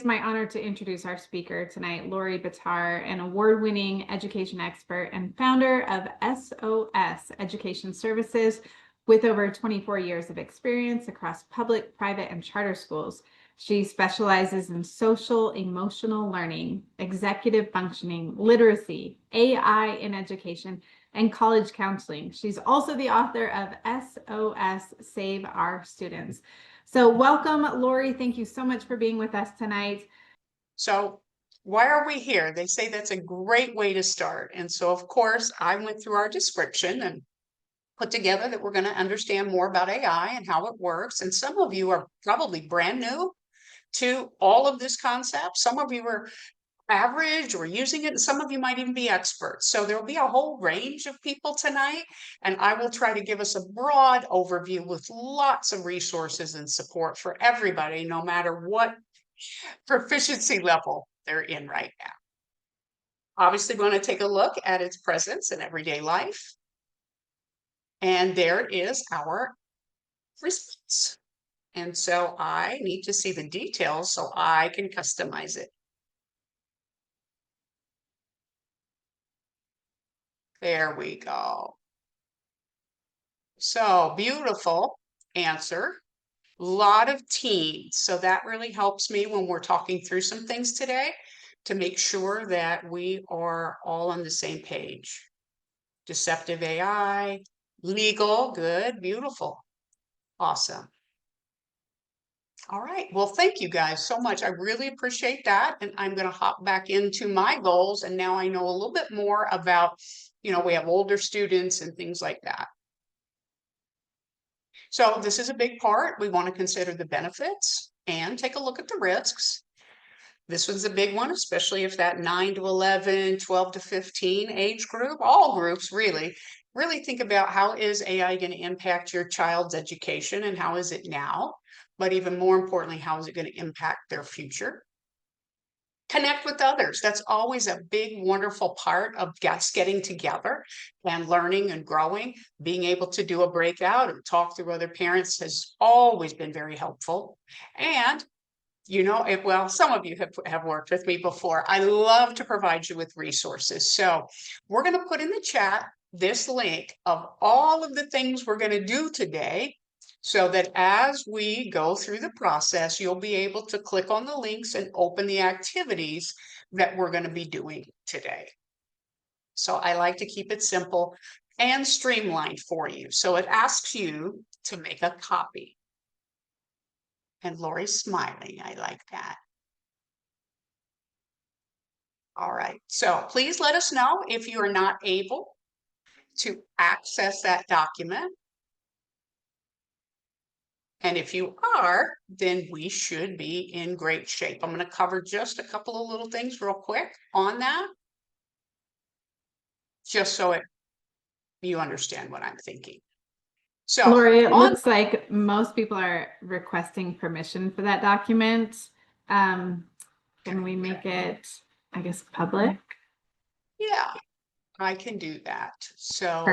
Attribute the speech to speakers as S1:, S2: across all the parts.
S1: It's my honor to introduce our speaker tonight, Lori Batar, an award-winning education expert and founder of SOS Education Services with over 24 years of experience across public, private, and charter schools. She specializes in social emotional learning, executive functioning, literacy, AI in education, and college counseling. She's also the author of SOS Save Our Students. So welcome, Lori. Thank you so much for being with us tonight.
S2: So why are we here? They say that's a great way to start. And so, of course, I went through our description and put together that we're going to understand more about AI and how it works. And some of you are probably brand new to all of this concept. Some of you are average or using it, and some of you might even be experts. So there'll be a whole range of people tonight, and I will try to give us a broad overview with lots of resources and support for everybody, no matter what proficiency level they're in right now. Obviously, we're going to take a look at its presence in everyday life. And there is our response. And so I need to see the details so I can customize it. There we go. So beautiful answer. Lot of teens. So that really helps me when we're talking through some things today to make sure that we are all on the same page. Deceptive AI, legal, good, beautiful, awesome. All right, well, thank you guys so much. I really appreciate that. And I'm going to hop back into my goals. And now I know a little bit more about, we have older students and things like that. So this is a big part. We want to consider the benefits and take a look at the risks. This was a big one, especially if that 9 to 11, 12 to 15 age group, all groups really think about how is AI going to impact your child's education and how is it now? But even more importantly, how is it going to impact their future? Connect with others. That's always a big, wonderful part of us getting together and learning and growing. Being able to do a breakout and talk through other parents has always been very helpful. And well, some of you have worked with me before. I love to provide you with resources. So we're going to put in the chat this link of all of the things we're going to do today so that as we go through the process, you'll be able to click on the links and open the activities that we're going to be doing today. So I like to keep it simple and streamlined for you. So it asks you to make a copy. And Lori's smiling. I like that. All right. So please let us know if you are not able to access that document. And if you are, then we should be in great shape. I'm going to cover just a couple of little things real quick on that, just so you understand what I'm thinking. So,
S1: Lori, it looks like most people are requesting permission for that document. Can we make it, I guess, public?
S2: Yeah, I can do that. So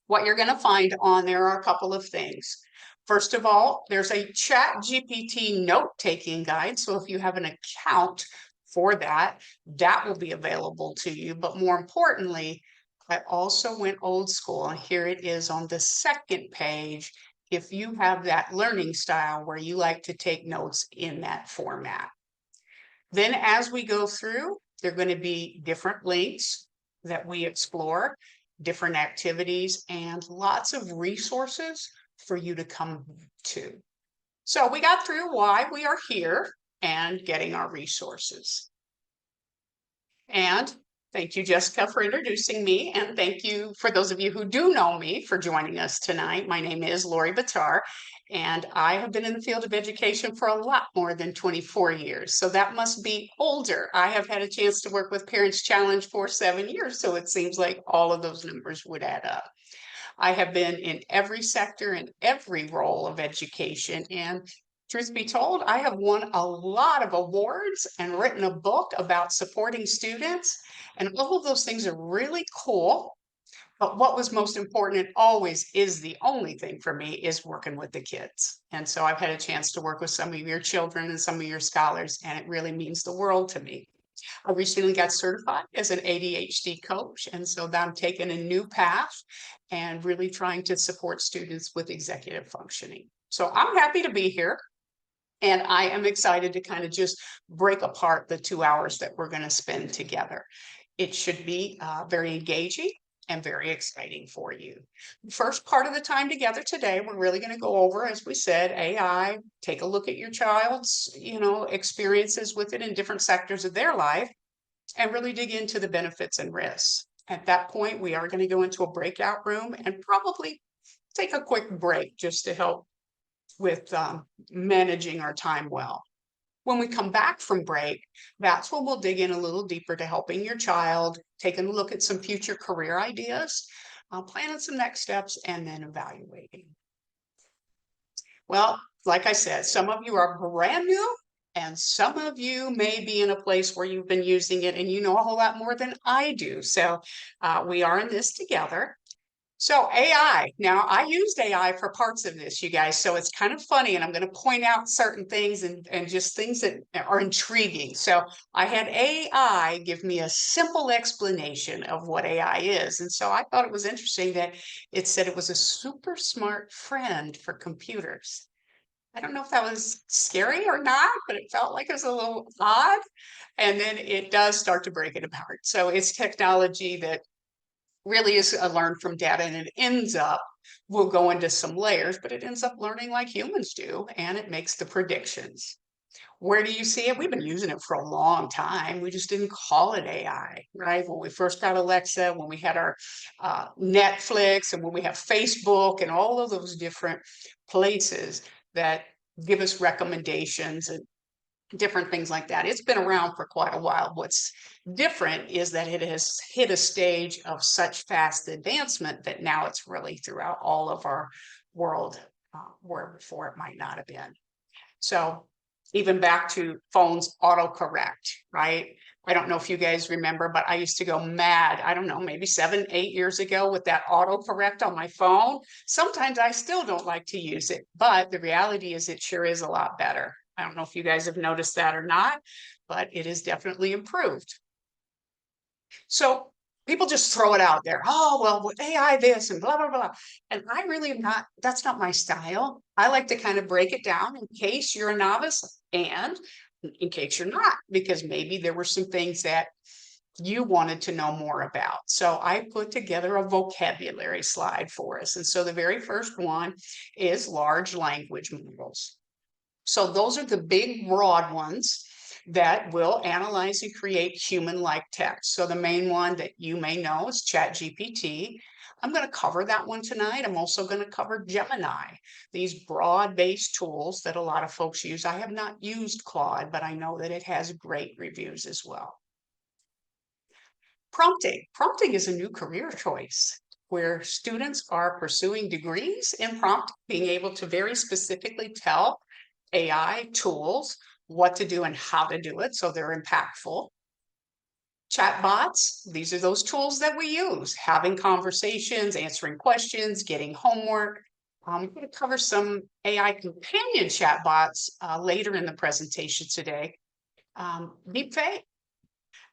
S2: what you're going to find on there are a couple of things. First of all, there's a ChatGPT note-taking guide. So if you have an account for that, that will be available to you. But more importantly, I also went old school, and here it is on the second page. If you have that learning style where you like to take notes in that format. Then as we go through, there are going to be different links that we explore, different activities, and lots of resources for you to come to. So we got through why we are here and getting our resources. And thank you, Jessica, for introducing me. And thank you for those of you who do know me for joining us tonight. My name is Lori Batar, and I have been in the field of education for a lot more than 24 years. So that must be older. I have had a chance to work with Parents Challenge for 7 years. So it seems like all of those numbers would add up. I have been in every sector and every role of education. And truth be told, I have won a lot of awards and written a book about supporting students. And all of those things are really cool. But what was most important, and always is the only thing for me, is working with the kids. And so I've had a chance to work with some of your children and some of your scholars, and it really means the world to me. I recently got certified as an ADHD coach, and so I'm taking a new path and really trying to support students with executive functioning. So I'm happy to be here. And I am excited to kind of just break apart the 2 hours that we're going to spend together. It should be very engaging and very exciting for you. First part of the time together today, we're really going to go over, as we said, AI, take a look at your child's, experiences with it in different sectors of their life, and really dig into the benefits and risks. At that point, we are going to go into a breakout room and probably take a quick break just to help with managing our time well. When we come back from break, that's when we'll dig in a little deeper to helping your child, taking a look at some future career ideas, planning some next steps, and then evaluating. Well, like I said, some of you are brand new, and some of you may be in a place where you've been using it and you know a whole lot more than I do. So we are in this together. So AI, now I used AI for parts of this, you guys, so it's kind of funny, and I'm going to point out certain things and just things that are intriguing. So I had AI give me a simple explanation of what AI is. And so I thought it was interesting that it said it was a super smart friend for computers. I don't know if that was scary or not, but it felt like it was a little odd. And then it does start to break it apart. So it's technology that really is learned from data, and it ends up, we'll go into some layers, but it ends up learning like humans do, and it makes the predictions. Where do you see it? We've been using it for a long time. We just didn't call it AI, right? When we first got Alexa, when we had our Netflix, and when we have Facebook, and all of those different places that give us recommendations and different things like that. It's been around for quite a while. What's different is that it has hit a stage of such fast advancement that now it's really throughout all of our world, where before it might not have been. So even back to phones autocorrect, right? I don't know if you guys remember, but I used to go mad, I don't know, maybe 7, 8 years ago with that autocorrect on my phone. Sometimes I still don't like to use it, but the reality is it sure is a lot better. I don't know if you guys have noticed that or not, but it is definitely improved. So people just throw it out there. Oh, well, with AI this and blah, blah, blah. And I really am not, that's not my style. I like to kind of break it down in case you're a novice and in case you're not, because maybe there were some things that you wanted to know more about. So I put together a vocabulary slide for us. And so the very first one is large language models. So those are the big, broad ones that will analyze and create human-like text. So the main one that you may know is ChatGPT. I'm going to cover that one tonight. I'm also going to cover Gemini, these broad-based tools that a lot of folks use. I have not used Claude, but I know that it has great reviews as well. Prompting. Prompting is a new career choice where students are pursuing degrees in prompt, being able to very specifically tell AI tools what to do and how to do it so they're impactful. Chatbots, these are those tools that we use, having conversations, answering questions, getting homework. I'm going to cover some AI companion chatbots later in the presentation today. Deepfake,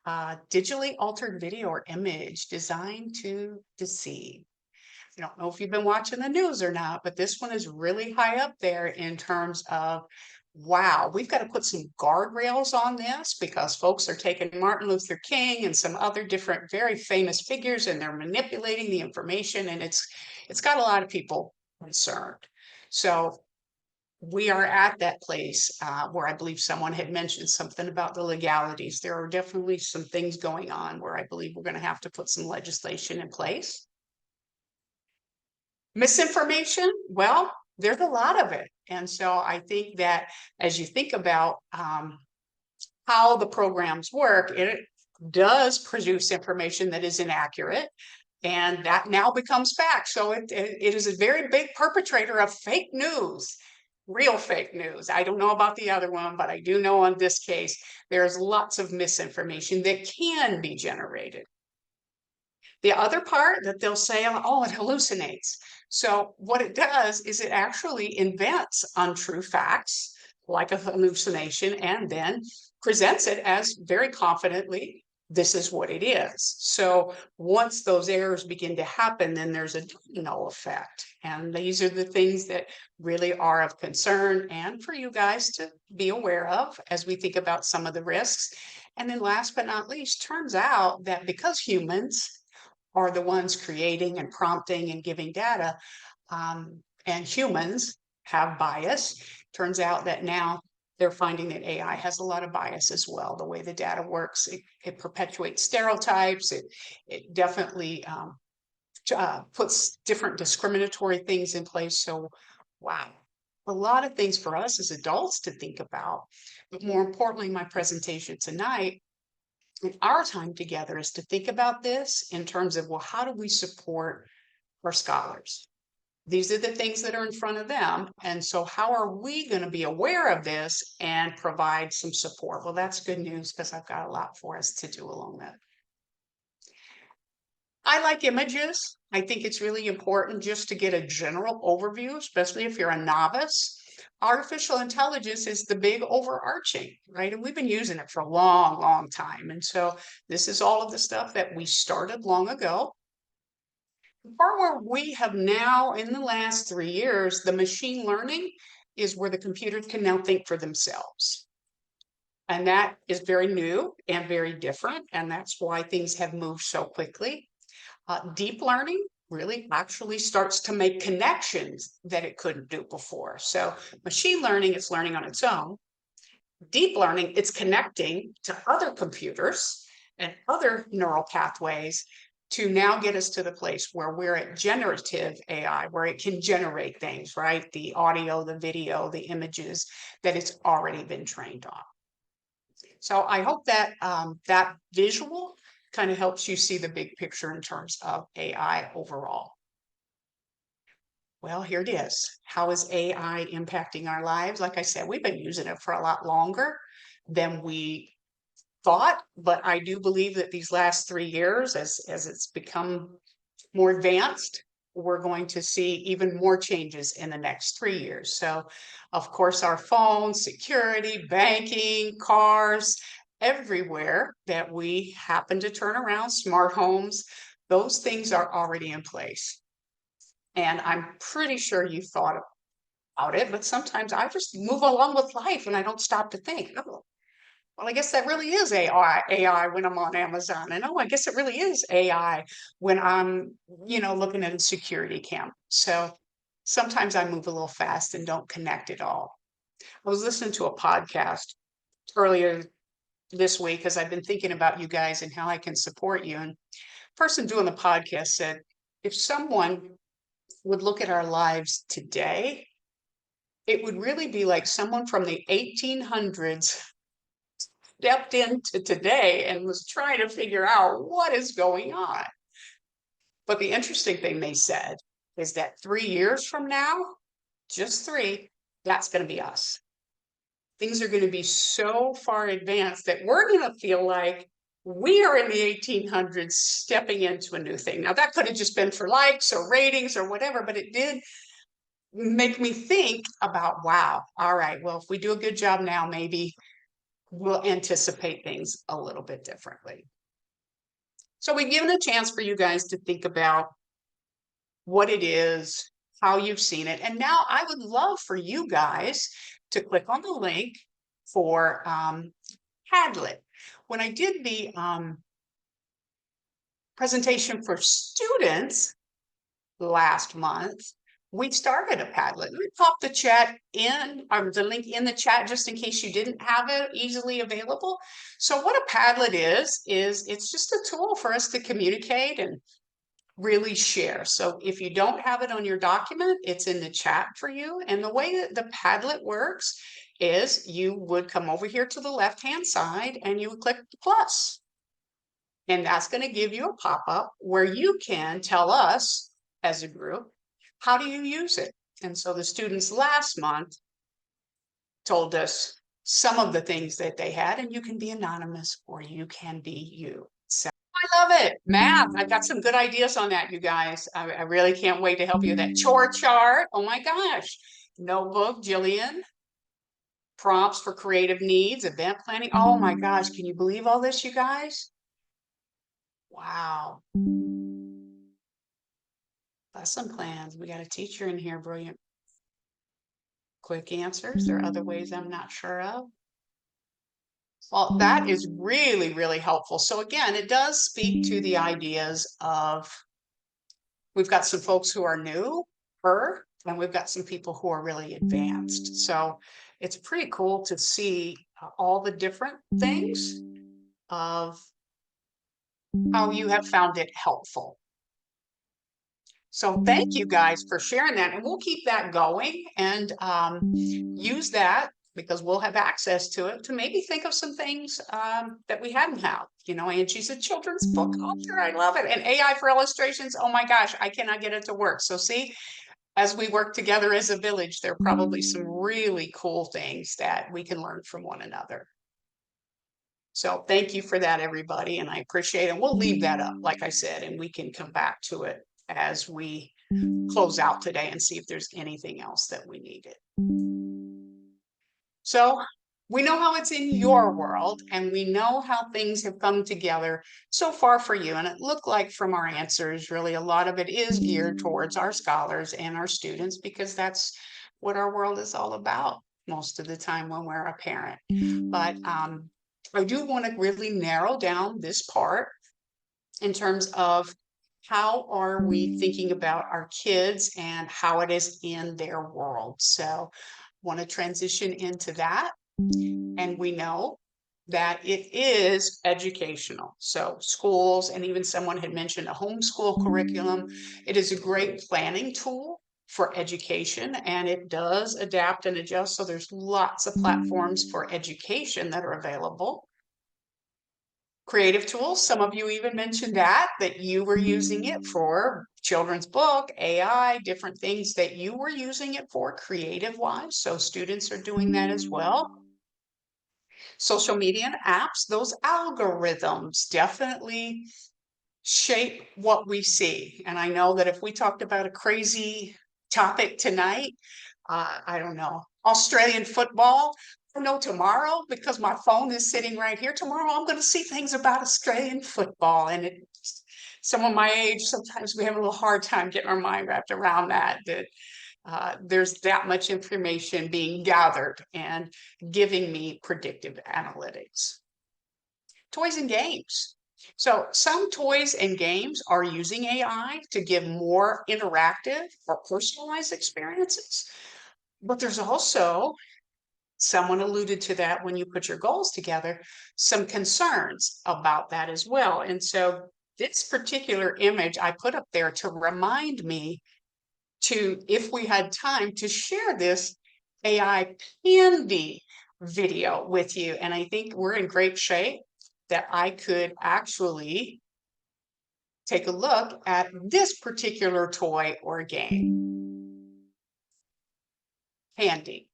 S2: digitally altered video or image designed to deceive. I don't know if you've been watching the news or not, but this one is really high up there in terms of, wow, we've got to put some guardrails on this because folks are taking Martin Luther King and some other different very famous figures and they're manipulating the information, and it's got a lot of people concerned. So we are at that place where I believe someone had mentioned something about the legalities. There are definitely some things going on where I believe we're going to have to put some legislation in place. Misinformation, well, there's a lot of it. And so I think that as you think about how the programs work, it does produce information that is inaccurate, and that now becomes fact. So it is a very big perpetrator of fake news, real fake news. I don't know about the other one, but I do know on this case, there's lots of misinformation that can be generated. The other part that they'll say, oh, it hallucinates. So what it does is it actually invents untrue facts like a hallucination and then presents it as very confidently, this is what it is. So once those errors begin to happen, then there's a domino effect. And these are the things that really are of concern and for you guys to be aware of as we think about some of the risks. And then last but not least, turns out that because humans are the ones creating and prompting and giving data, and humans have bias, turns out that now they're finding that AI has a lot of bias as well. The way the data works, it perpetuates stereotypes. It definitely puts different discriminatory things in place. So, wow, a lot of things for us as adults to think about. But more importantly, my presentation tonight and our time together is to think about this in terms of, well, how do we support our scholars? These are the things that are in front of them. And so how are we going to be aware of this and provide some support? Well, that's good news because I've got a lot for us to do along that. I like images. I think it's really important just to get a general overview, especially if you're a novice. Artificial intelligence is the big overarching, right? And we've been using it for a long, long time. And so this is all of the stuff that we started long ago. The part where we have now, in the last 3 years, the machine learning is where the computers can now think for themselves. And that is very new and very different. And that's why things have moved so quickly. Deep learning really actually starts to make connections that it couldn't do before. So machine learning is learning on its own. Deep learning, it's connecting to other computers and other neural pathways to now get us to the place where we're at generative AI, where it can generate things, right? The audio, the video, the images that it's already been trained on. So I hope that that visual kind of helps you see the big picture in terms of AI overall. Well, here it is. How is AI impacting our lives? Like I said, we've been using it for a lot longer than we thought, but I do believe that these last 3 years, as it's become more advanced, we're going to see even more changes in the next 3 years. So, of course, our phones, security, banking, cars, everywhere that we happen to turn around, smart homes, those things are already in place. And I'm pretty sure you thought about it, but sometimes I just move along with life and I don't stop to think, oh, well, I guess that really is AI when I'm on Amazon. And oh, I guess it really is AI when I'm, looking at a security cam. So sometimes I move a little fast and don't connect it all. I was listening to a podcast earlier this week because I've been thinking about you guys and how I can support you. And the person doing the podcast said, if someone would look at our lives today, it would really be like someone from the 1800s stepped into today and was trying to figure out what is going on. But the interesting thing they said is that 3 years from now, just 3, that's going to be us. Things are going to be so far advanced that we're going to feel like we are in the 1800s stepping into a new thing. Now, that could have just been for likes or ratings or whatever, but it did make me think about, wow, all right, well, if we do a good job now, maybe we'll anticipate things a little bit differently. So we've given a chance for you guys to think about what it is, how you've seen it. And now I would love for you guys to click on the link for Padlet. When I did the presentation for students last month, we started a Padlet. Let me pop the chat in, or the link in the chat just in case you didn't have it easily available. So what a Padlet is it's just a tool for us to communicate and really share. So if you don't have it on your document, it's in the chat for you. And the way that the Padlet works is you would come over here to the left-hand side and you would click the plus. And that's going to give you a pop-up where you can tell us as a group, how do you use it? And so the students last month told us some of the things that they had, and you can be anonymous or you can be you. So I love it. Math. I've got some good ideas on that, you guys. I really can't wait to help you with that chore chart. Oh my gosh. Notebook, Jillian. Prompts for creative needs, event planning. Oh my gosh. Can you believe all this, you guys? Wow. Lesson plans. We got a teacher in here. Brilliant. Quick answers. There are other ways I'm not sure of. Well, that is really, really helpful. So again, it does speak to the ideas of, we've got some folks who are new, and we've got some people who are really advanced. So it's pretty cool to see all the different things of how you have found it helpful. So thank you guys for sharing that, and we'll keep that going and use that because we'll have access to it to maybe think of some things that we hadn't had. You know, Angie's a children's book author. I love it. And AI for illustrations. Oh my gosh, I cannot get it to work. So see, as we work together as a village, there are probably some really cool things that we can learn from one another. So thank you for that, everybody, and I appreciate it. And we'll leave that up, like I said, and we can come back to it as we close out today and see if there's anything else that we needed. So we know how it's in your world, and we know how things have come together so far for you. And it looked like from our answers, really a lot of it is geared towards our scholars and our students, because that's what our world is all about most of the time when we're a parent. But I do want to really narrow down this part in terms of how are we thinking about our kids and how it is in their world. So want to transition into that. And we know that it is educational. So schools, and even someone had mentioned a homeschool curriculum. It is a great planning tool for education, and it does adapt and adjust. So there's lots of platforms for education that are available. Creative tools, some of you even mentioned that you were using it for children's book, AI, different things that you were using it for creative wise. So students are doing that as well. Social media and apps, those algorithms definitely shape what we see. And I know that if we talked about a crazy topic tonight, I don't know, Australian football, I know tomorrow, because my phone is sitting right here, tomorrow I'm going to see things about Australian football. And it, someone my age, sometimes we have a little hard time getting our mind wrapped around that there's that much information being gathered and giving me predictive analytics. Toys and games. So some toys and games are using AI to give more interactive or personalized experiences. But there's also, someone alluded to that when you put your goals together, some concerns about that as well. And so this particular image I put up there to remind me to, if we had time, to share this AI Pandy video with you. And I think we're in great shape that I could actually take a look at this particular toy or game. Pandy.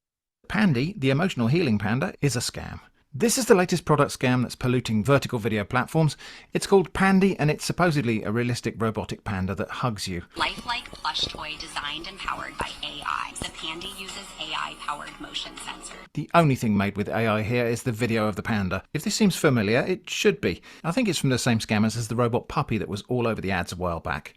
S3: Pandy, the emotional healing panda, is a scam. This is the latest product scam that's polluting vertical video platforms. It's called Pandy, and it's supposedly a realistic robotic panda that hugs you.
S4: Lifelike plush toy designed and powered by AI. The Pandy uses AI-powered motion sensor.
S3: The only thing made with AI here is the video of the panda. If this seems familiar, it should be. I think it's from the same scammers as the robot puppy that was all over the ads a while back.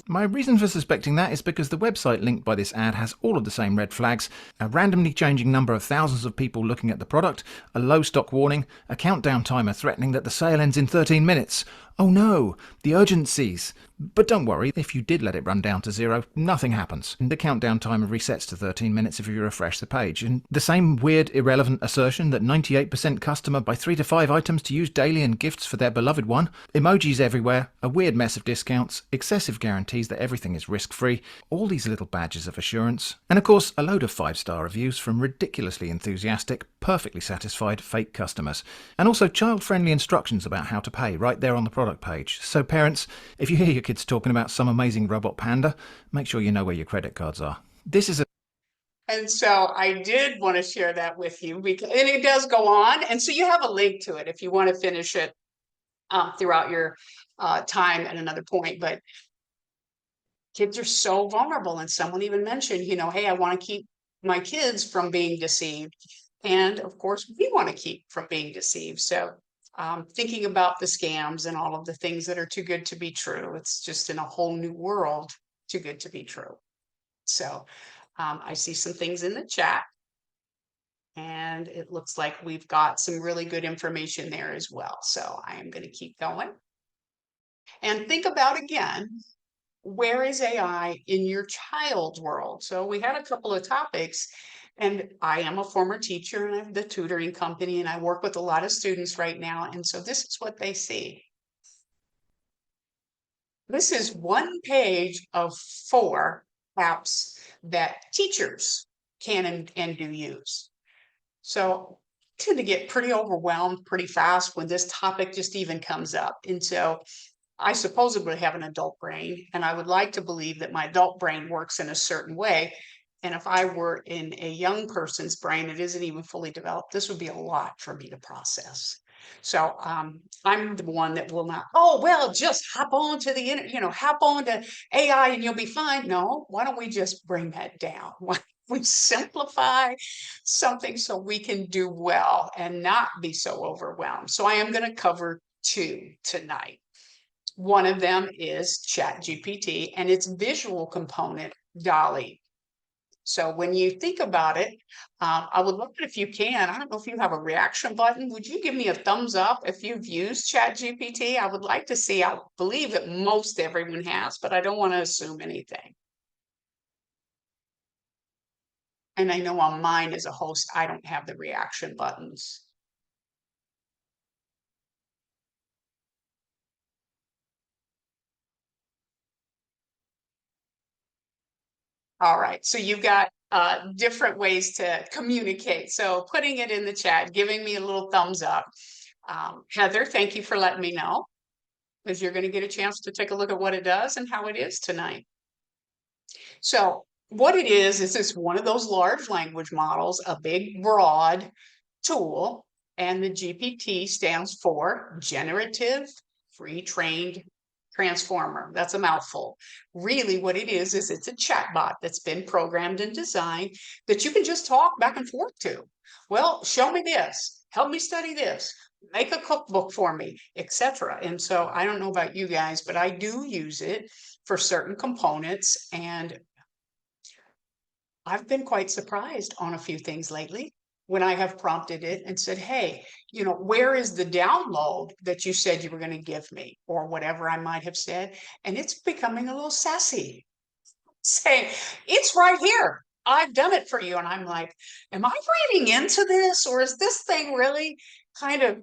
S3: My reason for suspecting that is because the website linked by this ad has all of the same red flags: a randomly changing number of thousands of people looking at the product, a low stock warning, a countdown timer threatening that the sale ends in 13 minutes. Oh no, the urgencies. But don't worry, if you did let it run down to 0, nothing happens. The countdown timer resets to 13 minutes if you refresh the page. And the same weird, irrelevant assertion that 98% customer buy 3 to 5 items to use daily and gifts for their beloved one, emojis everywhere, a weird mess of discounts, excessive guarantees that everything is risk-free, all these little badges of assurance, and of course a load of 5-star reviews from ridiculously enthusiastic, perfectly satisfied fake customers. And also child-friendly instructions about how to pay right there on the product page. So parents, if you hear your kids talking about some amazing robot panda, make sure you know where your credit cards are. This is a...
S2: And so I did want to share that with you, because, and it does go on. And so you have a link to it if you want to finish it. throughout your time at another point. But kids are so vulnerable. And someone even mentioned, hey, I want to keep my kids from being deceived. And of course, we want to keep from being deceived. So thinking about the scams and all of the things that are too good to be true, it's just in a whole new world, too good to be true. So I see some things in the chat. And it looks like we've got some really good information there as well. So I am going to keep going. And think about again, where is AI in your child's world? So we had a couple of topics, and I am a former teacher and I have the tutoring company, and I work with a lot of students right now. And so this is what they see. This is one page of 4 apps that teachers can and do use. So I tend to get pretty overwhelmed pretty fast when this topic just even comes up. And so I supposedly have an adult brain, and I would like to believe that my adult brain works in a certain way. And if I were in a young person's brain that isn't even fully developed, this would be a lot for me to process. So I'm the one that will not, oh, well, just hop on to the internet, hop on to AI and you'll be fine. No, why don't we just bring that down? Why don't we simplify something so we can do well and not be so overwhelmed? So I am going to cover 2 tonight. One of them is ChatGPT and its visual component, DALL-E. So when you think about it, I would love it if you can. I don't know if you have a reaction button. Would you give me a thumbs up if you've used ChatGPT? I would like to see. I believe that most everyone has, but I don't want to assume anything. And I know on mine as a host, I don't have the reaction buttons. All right, so you've got different ways to communicate. So putting it in the chat, giving me a little thumbs up. Heather, thank you for letting me know, because you're going to get a chance to take a look at what it does and how it is tonight. So what it is it's one of those large language models, a big, broad tool, and the GPT stands for Generative Pre-trained Transformer. That's a mouthful. Really what it is it's a chatbot that's been programmed and designed that you can just talk back and forth to. Well, show me this, help me study this, make a cookbook for me, etc. And so I don't know about you guys, but I do use it for certain components, and I've been quite surprised on a few things lately when I have prompted it and said, hey, where is the download that you said you were going to give me, or whatever I might have said? And it's becoming a little sassy, saying, it's right here. I've done it for you. And I'm like, am I reading into this, or is this thing really kind of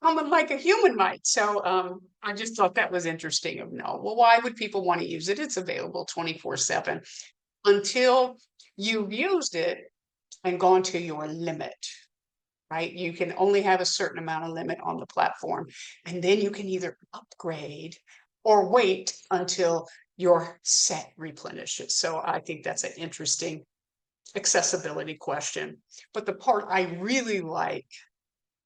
S2: coming like a human might? So I just thought that was interesting of no. Well, why would people want to use it? It's available 24/7 until you've used it and gone to your limit, right? You can only have a certain amount of limit on the platform, and then you can either upgrade or wait until your set replenishes. So I think that's an interesting accessibility question. But the part I really like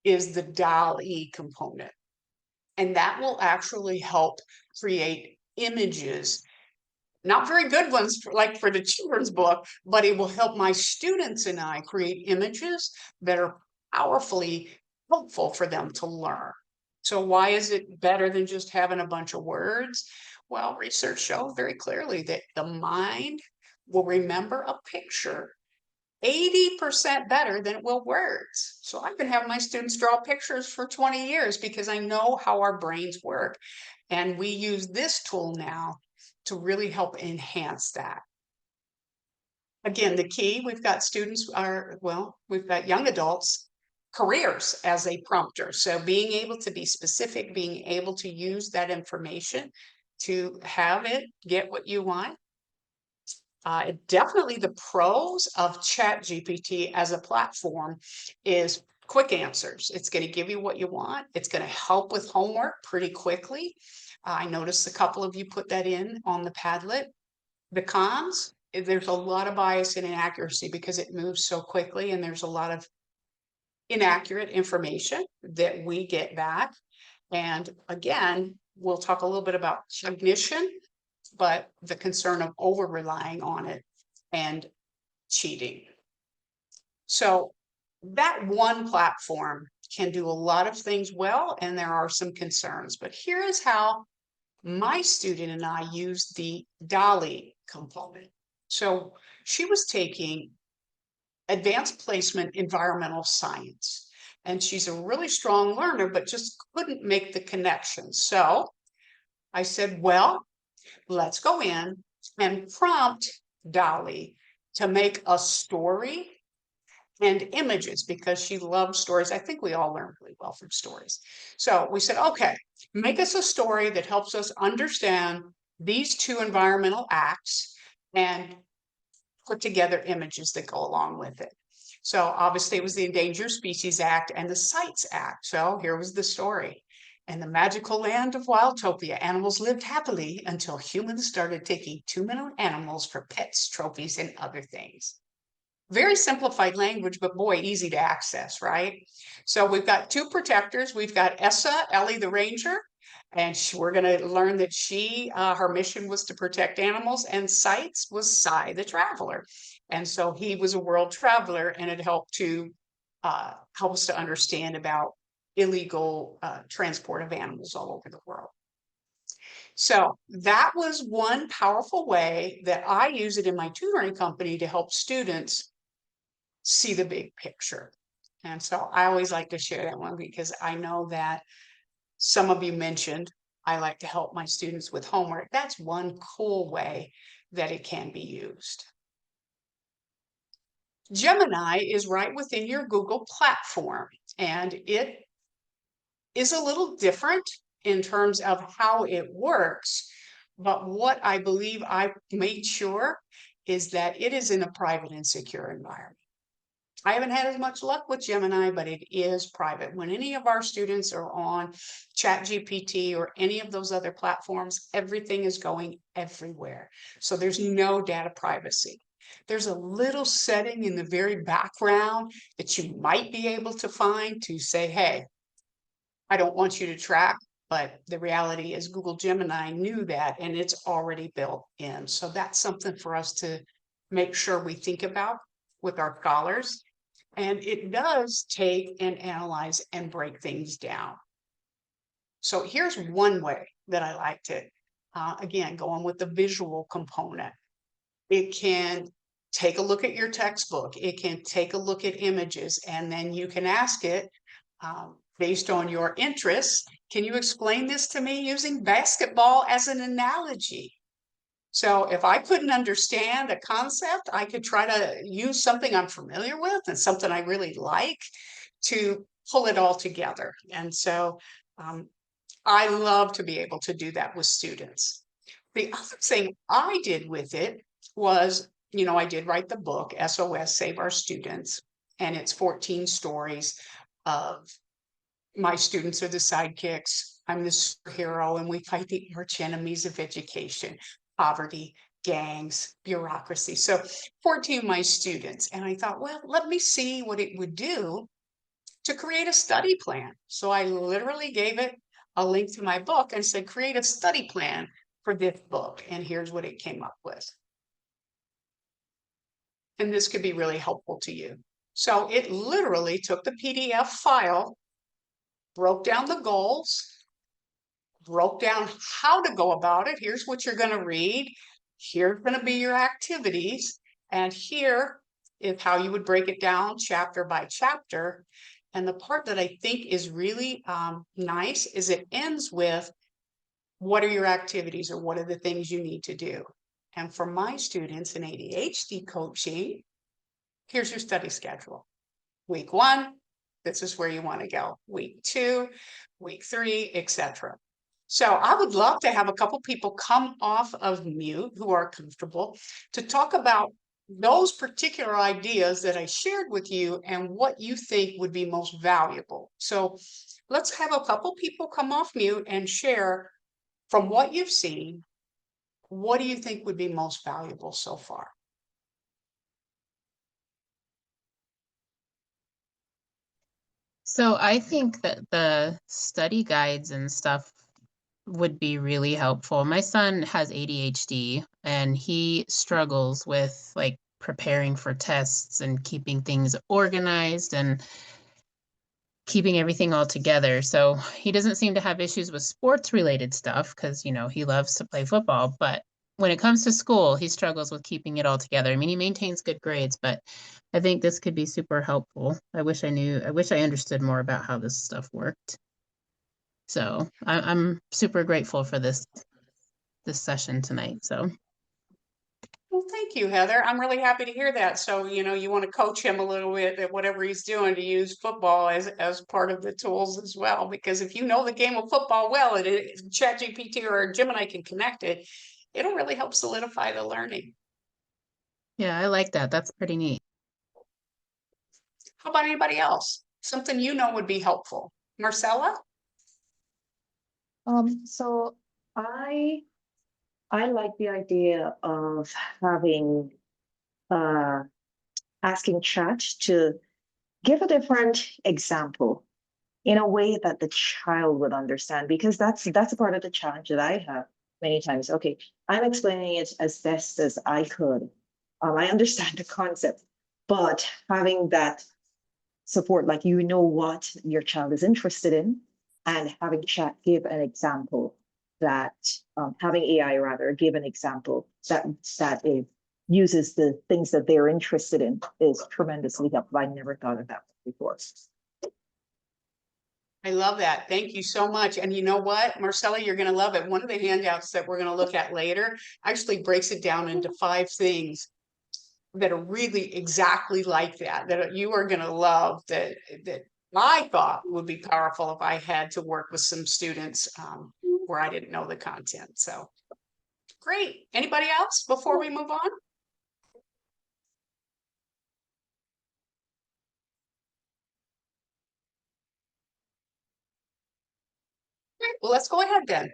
S2: is the DALL-E component, and that will actually help create images. Not very good ones like for the children's book, but it will help my students and I create images that are powerfully helpful for them to learn. So why is it better than just having a bunch of words? Well, research shows very clearly that the mind will remember a picture 80% better than it will words. So I've been having my students draw pictures for 20 years because I know how our brains work. And we use this tool now to really help enhance that. Again, the key, we've got students we've got young adults, careers as a prompter. So being able to be specific, being able to use that information to have it get what you want. Definitely the pros of ChatGPT as a platform is quick answers. It's going to give you what you want. It's going to help with homework pretty quickly. I noticed a couple of you put that in on the Padlet. The cons, there's a lot of bias and inaccuracy because it moves so quickly, and there's a lot of inaccurate information that we get back. And again, we'll talk a little bit about cognition, but the concern of over relying on it and cheating. So that one platform can do a lot of things well, and there are some concerns. But here is how my student and I used the Dolly component. So she was taking advanced placement environmental science, and she's a really strong learner, but just couldn't make the connection. So I said, well, let's go in and prompt Dolly to make a story and images because she loves stories. I think we all learn really well from stories. So we said, okay, make us a story that helps us understand these two environmental acts and put together images that go along with it. So obviously it was the Endangered Species Act and the CITES Act. So here was the story. In the magical land of Wildtopia, animals lived happily until humans started taking two-minute animals for pets, trophies, and other things. Very simplified language, but boy, easy to access, right? So we've got two protectors. We've got Essa, Ellie the ranger, and we're going to learn that her mission was to protect animals, and CITES was Cy the traveler. And so he was a world traveler, and it helped to help us to understand about illegal transport of animals all over the world. So that was one powerful way that I use it in my tutoring company to help students see the big picture. And so I always like to share that one because I know that some of you mentioned I like to help my students with homework. That's one cool way that it can be used. Gemini is right within your Google platform, and it is a little different in terms of how it works. But what I believe I've made sure is that it is in a private and secure environment. I haven't had as much luck with Gemini, but it is private. When any of our students are on ChatGPT or any of those other platforms, everything is going everywhere. So there's no data privacy. There's a little setting in the very background that you might be able to find to say, hey, I don't want you to track, but the reality is Google Gemini knew that and it's already built in. So that's something for us to make sure we think about with our scholars. And it does take and analyze and break things down. So here's one way that I liked it. Again, going with the visual component. It can take a look at your textbook. It can take a look at images, and then you can ask it, based on your interests, can you explain this to me using basketball as an analogy? So if I couldn't understand a concept, I could try to use something I'm familiar with and something I really like to pull it all together. And so I love to be able to do that with students. The other thing I did with it was, I did write the book, SOS, Save Our Students, and it's 14 stories of my students are the sidekicks. I'm the superhero, and we fight the arch enemies of education, poverty, gangs, bureaucracy. So 14 of my students. And I thought, well, let me see what it would do to create a study plan. So I literally gave it a link to my book and said, create a study plan for this book. And here's what it came up with. And this could be really helpful to you. So it literally took the PDF file, broke down the goals, broke down how to go about it. Here's what you're going to read. Here's going to be your activities. And here is how you would break it down chapter by chapter. And the part that I think is really nice is it ends with, what are your activities or what are the things you need to do? And for my students in ADHD coaching, here's your study schedule. Week 1, this is where you want to go. Week 2, week 3, etc. So I would love to have a couple people come off of mute who are comfortable to talk about those particular ideas that I shared with you and what you think would be most valuable. So let's have a couple people come off mute and share from what you've seen, what do you think would be most valuable so far?
S5: So I think that the study guides and stuff would be really helpful. My son has ADHD and he struggles with like preparing for tests and keeping things organized and keeping everything all together. So he doesn't seem to have issues with sports related stuff because, you know, he loves to play football. But when it comes to school, he struggles with keeping it all together. I mean, he maintains good grades, but I think this could be super helpful. I wish I understood more about how this stuff worked. So I'm super grateful for this session tonight. So
S2: Well, thank you, Heather. I'm really happy to hear that. So, you know, you want to coach him a little bit at whatever he's doing to use football as part of the tools as well. Because if you know the game of football well, and ChatGPT or Gemini can connect it, it'll really help solidify the learning.
S5: yeah, I like that. That's pretty neat.
S2: How about anybody else? Something you know would be helpful. Marcella?
S6: So I like the idea of having asking chat to give a different example in a way that the child would understand, because that's a part of the challenge that I have many times. Okay, I'm explaining it as best as I could. I understand the concept, but having that support, like you know what your child is interested in, and having chat give an example that having AI rather give an example that it uses the things that they're interested in is tremendously helpful. I never thought of that before.
S2: I love that. Thank you so much. And you know what, Marcella, you're going to love it. One of the handouts that we're going to look at later actually breaks it down into 5 things that are really exactly like that, that you are going to love, that I thought would be powerful if I had to work with some students where I didn't know the content. So great. Anybody else before we move on? Great. Well, let's go ahead then.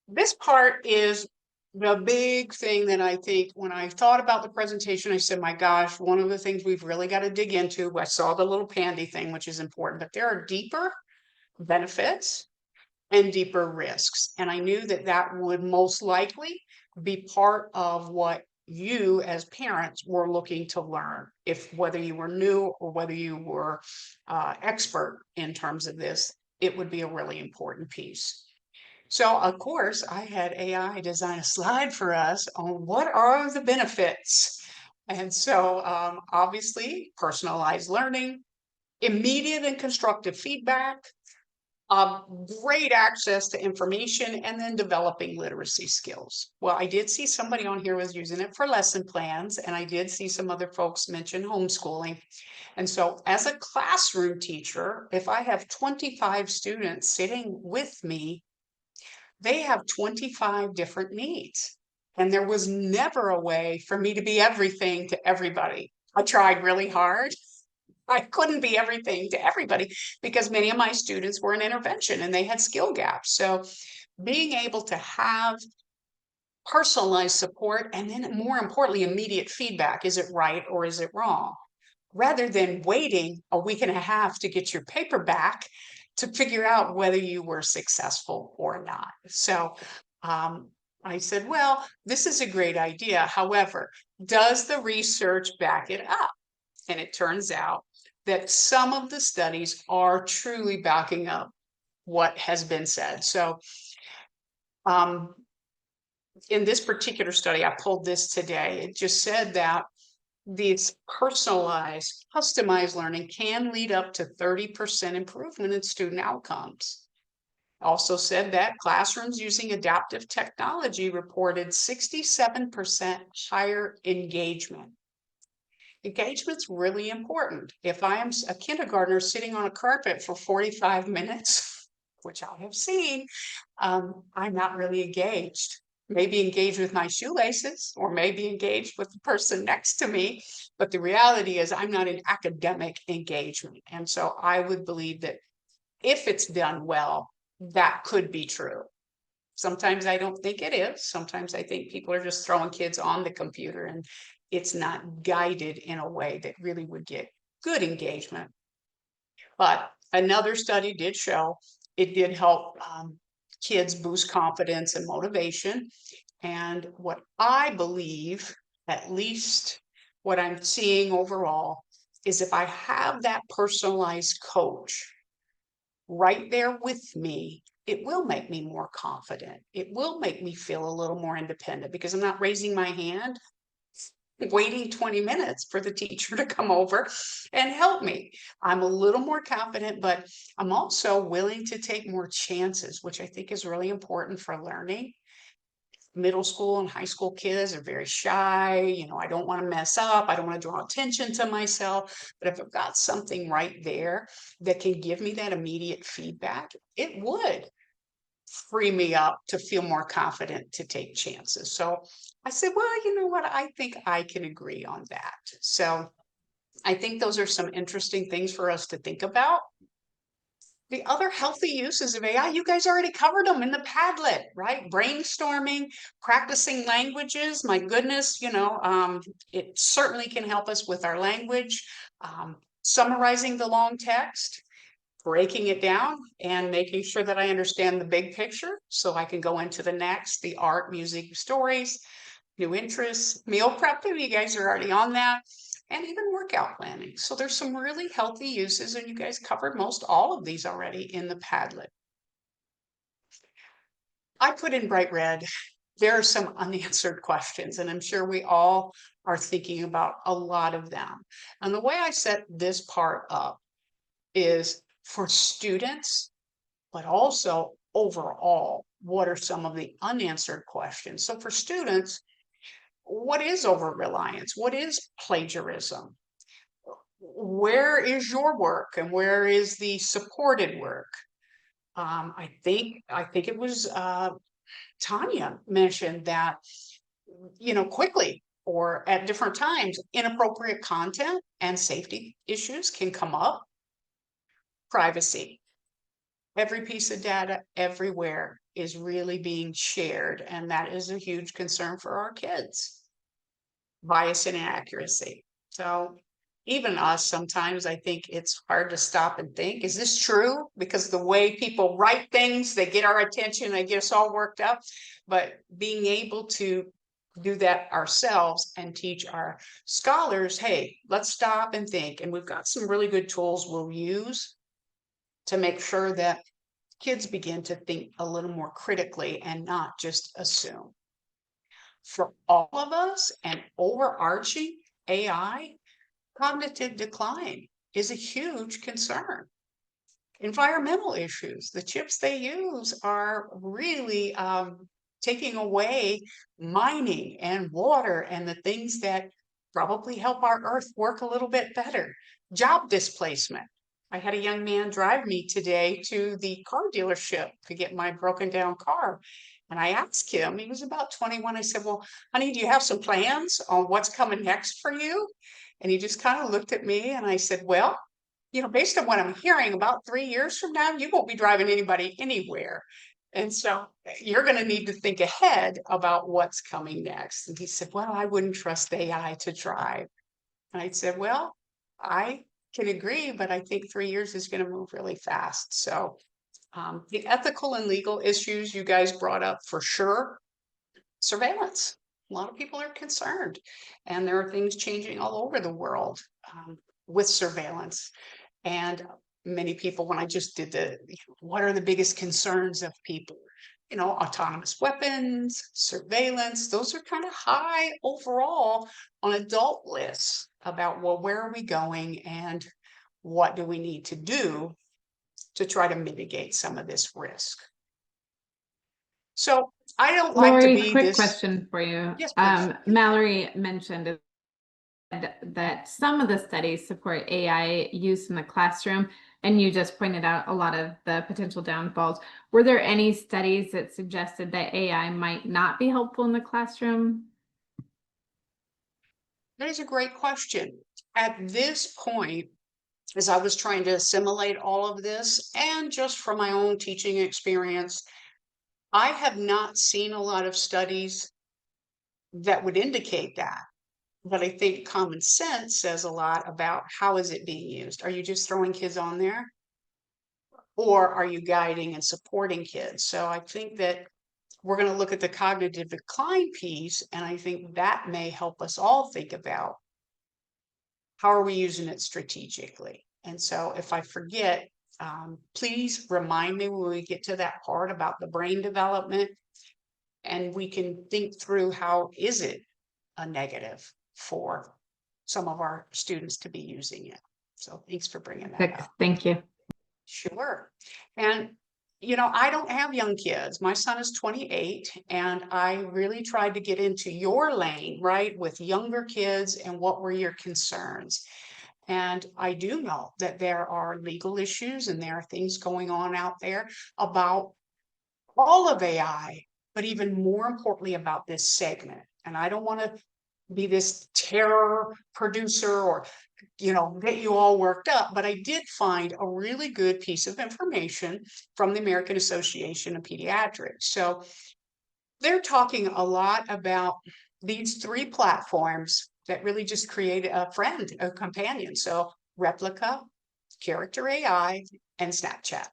S2: This part is the big thing that I think when I thought about the presentation, I said, my gosh, one of the things we've really got to dig into, I saw the little pandy thing, which is important, but there are deeper benefits and deeper risks. And I knew that that would most likely be part of what you as parents were looking to learn, if whether you were new or whether you were expert in terms of this, it would be a really important piece. So, of course, I had AI design a slide for us on what are the benefits. And so, obviously, personalized learning, immediate and constructive feedback, great access to information, and then developing literacy skills. Well, I did see somebody on here was using it for lesson plans, and I did see some other folks mention homeschooling. And so, as a classroom teacher, if I have 25 students sitting with me, they have 25 different needs. And there was never a way for me to be everything to everybody. I tried really hard. I couldn't be everything to everybody because many of my students were in intervention and they had skill gaps. So being able to have personalized support and then more importantly, immediate feedback, is it right or is it wrong? Rather than waiting a week and a half to get your paper back to figure out whether you were successful or not. So I said, well, this is a great idea. However, does the research back it up? And it turns out that some of the studies are truly backing up what has been said. So in this particular study, I pulled this today, it just said that these personalized, customized learning can lead up to 30% improvement in student outcomes. Also said that classrooms using adaptive technology reported 67% higher engagement. Engagement's really important. If I am a kindergartner sitting on a carpet for 45 minutes, which I have seen, I'm not really engaged. Maybe engaged with my shoelaces or maybe engaged with the person next to me. But the reality is I'm not in academic engagement. And so I would believe that if it's done well, that could be true. Sometimes I don't think it is. Sometimes I think people are just throwing kids on the computer and it's not guided in a way that really would get good engagement. But another study did show it did help kids boost confidence and motivation. And what I believe, at least what I'm seeing overall, is if I have that personalized coach right there with me, it will make me more confident. It will make me feel a little more independent because I'm not raising my hand, waiting 20 minutes for the teacher to come over and help me. I'm a little more confident, but I'm also willing to take more chances, which I think is really important for learning. Middle school and high school kids are very shy. I don't want to mess up. I don't want to draw attention to myself. But if I've got something right there that can give me that immediate feedback, it would free me up to feel more confident to take chances. So I said, well, you know what? I think I can agree on that. So I think those are some interesting things for us to think about. The other healthy uses of AI, you guys already covered them in the Padlet, right? Brainstorming, practicing languages. My goodness, it certainly can help us with our language. Summarizing the long text, breaking it down, and making sure that I understand the big picture so I can go into the next, the art, music, stories, new interests, meal prep. You guys are already on that. And even workout planning. So there's some really healthy uses, and you guys covered most all of these already in the Padlet. I put in bright red, there are some unanswered questions, and I'm sure we all are thinking about a lot of them. And the way I set this part up is for students, but also overall, what are some of the unanswered questions? So for students, what is over-reliance? What is plagiarism? Where is your work and where is the supported work? I think it was Tanya mentioned that, quickly or at different times, inappropriate content and safety issues can come up. Privacy. Every piece of data everywhere is really being shared, and that is a huge concern for our kids. Bias and inaccuracy. So even us, sometimes I think it's hard to stop and think, is this true? Because the way people write things, they get our attention, they get us all worked up. But being able to do that ourselves and teach our scholars, hey, let's stop and think. And we've got some really good tools we'll use to make sure that kids begin to think a little more critically and not just assume. For all of us, and overarching AI, cognitive decline is a huge concern. Environmental issues, the chips they use are really taking away mining and water and the things that probably help our earth work a little bit better. Job displacement. I had a young man drive me today to the car dealership to get my broken down car. And I asked him, he was about 21. I said, well, honey, do you have some plans on what's coming next for you? And he just kind of looked at me and I said, well, based on what I'm hearing, about 3 years from now, you won't be driving anybody anywhere. And so you're going to need to think ahead about what's coming next. And he said, well, I wouldn't trust AI to drive. And I said, well, I can agree, but I think 3 years is going to move really fast. So the ethical and legal issues you guys brought up for sure. Surveillance. A lot of people are concerned, and there are things changing all over the world with surveillance. And many people, when I just did what are the biggest concerns of people? Autonomous weapons, surveillance, those are kind of high overall on adult lists about, well, where are we going and what do we need to do to try to mitigate some of this risk? So I don't like to
S1: Lori,
S2: be
S1: quick
S2: this.
S1: question for you.
S2: Yes, please.
S1: Mallory mentioned that some of the studies support AI use in the classroom, and you just pointed out a lot of the potential downfalls. Were there any studies that suggested that AI might not be helpful in the classroom?
S2: That is a great question. At this point, as I was trying to assimilate all of this, and just from my own teaching experience, I have not seen a lot of studies that would indicate that. But I think common sense says a lot about how is it being used? Are you just throwing kids on there? Or are you guiding and supporting kids? So I think that we're going to look at the cognitive decline piece, and I think that may help us all think about how are we using it strategically. And so if I forget, please remind me when we get to that part about the brain development, and we can think through how is it a negative for some of our students to be using it. So thanks for bringing that up.
S1: Thank you.
S2: Sure. And, I don't have young kids. My son is 28, and I really tried to get into your lane, right, with younger kids and what were your concerns. And I do know that there are legal issues and there are things going on out there about all of AI, but even more importantly about this segment. And I don't want to be this terror producer or get you all worked up, but I did find a really good piece of information from the American Association of Pediatrics. So they're talking a lot about these three platforms that really just create a friend, a companion. So Replica, Character AI, and Snapchat.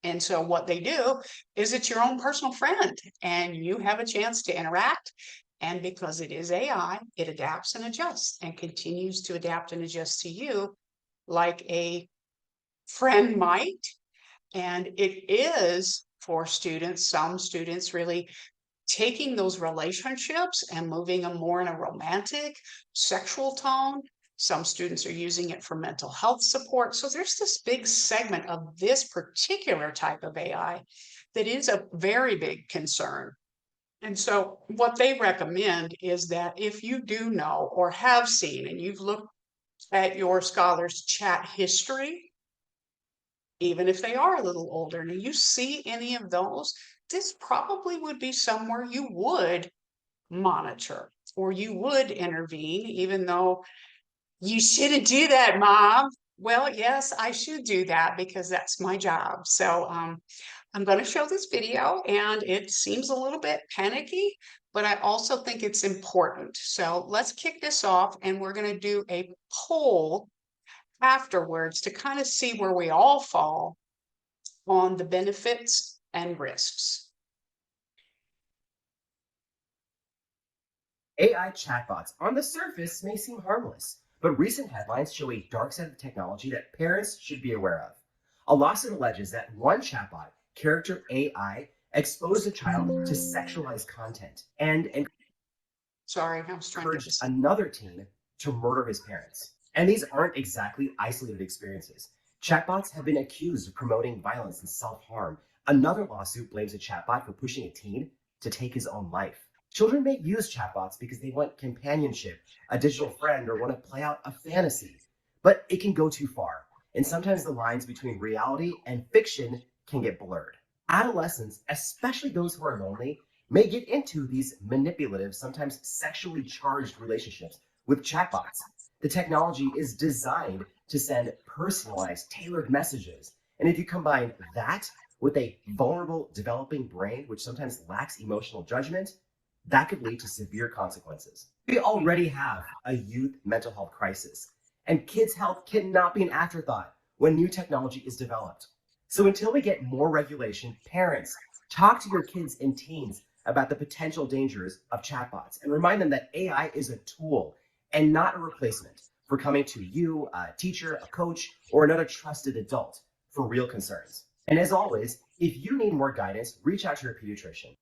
S2: And so what they do is it's your own personal friend, and you have a chance to interact. And because it is AI, it adapts and adjusts and continues to adapt and adjust to you like a friend might. And it is for students, some students really taking those relationships and moving them more in a romantic, sexual tone. Some students are using it for mental health support. So there's this big segment of this particular type of AI that is a very big concern. And so what they recommend is that if you do know or have seen, and you've looked at your scholar's chat history, even if they are a little older, and you see any of those, this probably would be somewhere you would monitor or you would intervene, even though you shouldn't do that, Mom. Well, yes, I should do that because that's my job. So I'm going to show this video, and it seems a little bit panicky, but I also think it's important. So let's kick this off, and we're going to do a poll afterwards to kind of see where we all fall on the benefits and risks.
S7: AI chatbots on the surface may seem harmless, but recent headlines show a dark side of technology that parents should be aware of. A lawsuit alleges that one chatbot, Character AI, exposed a child to sexualized content and
S2: Sorry, I was trying to
S7: encouraged
S2: just.
S7: another teen to murder his parents. And these aren't exactly isolated experiences. Chatbots have been accused of promoting violence and self-harm. Another lawsuit blames a chatbot for pushing a teen to take his own life. Children may use chatbots because they want companionship, a digital friend, or want to play out a fantasy. But it can go too far, and sometimes the lines between reality and fiction can get blurred. Adolescents, especially those who are lonely, may get into these manipulative, sometimes sexually charged relationships with chatbots. The technology is designed to send personalized, tailored messages. And if you combine that with a vulnerable, developing brain, which sometimes lacks emotional judgment, that could lead to severe consequences. We already have a youth mental health crisis, and kids' health cannot be an afterthought when new technology is developed. So until we get more regulation, parents, talk to your kids and teens about the potential dangers of chatbots and remind them that AI is a tool and not a replacement for coming to you, a teacher, a coach, or another trusted adult for real concerns. And as always, if you need more guidance, reach out to your pediatrician.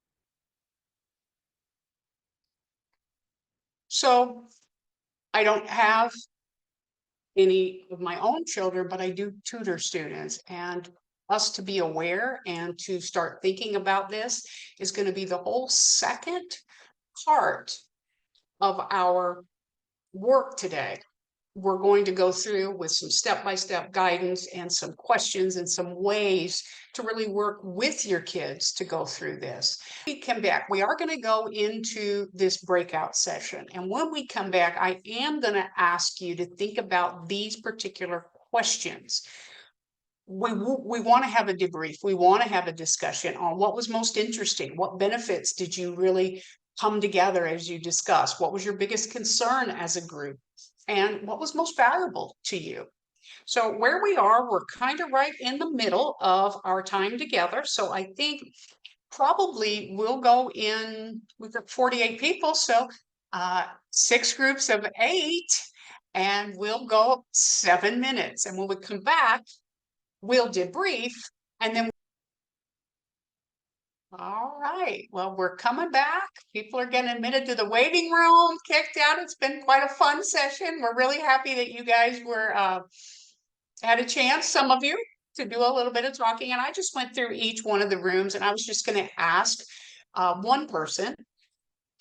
S2: So I don't have any of my own children, but I do tutor students, and us to be aware and to start thinking about this is going to be the whole second part of our work today. We're going to go through with some step-by-step guidance and some questions and some ways to really work with your kids to go through this. When we come back, we are going to go into this breakout session. And when we come back, I am going to ask you to think about these particular questions. We want to have a debrief. We want to have a discussion on what was most interesting. What benefits did you really come together as you discuss? What was your biggest concern as a group? And what was most valuable to you? So where we are, we're kind of right in the middle of our time together. So I think probably we'll go in, we've got 48 people, so 6 groups of 8, and we'll go 7 minutes. And when we come back, we'll debrief, and then all right, well, we're coming back. People are getting admitted to the waiting room, kicked out. It's been quite a fun session. We're really happy that you guys were had a chance, some of you, to do a little bit of talking. And I just went through each one of the rooms, and I was just going to ask one person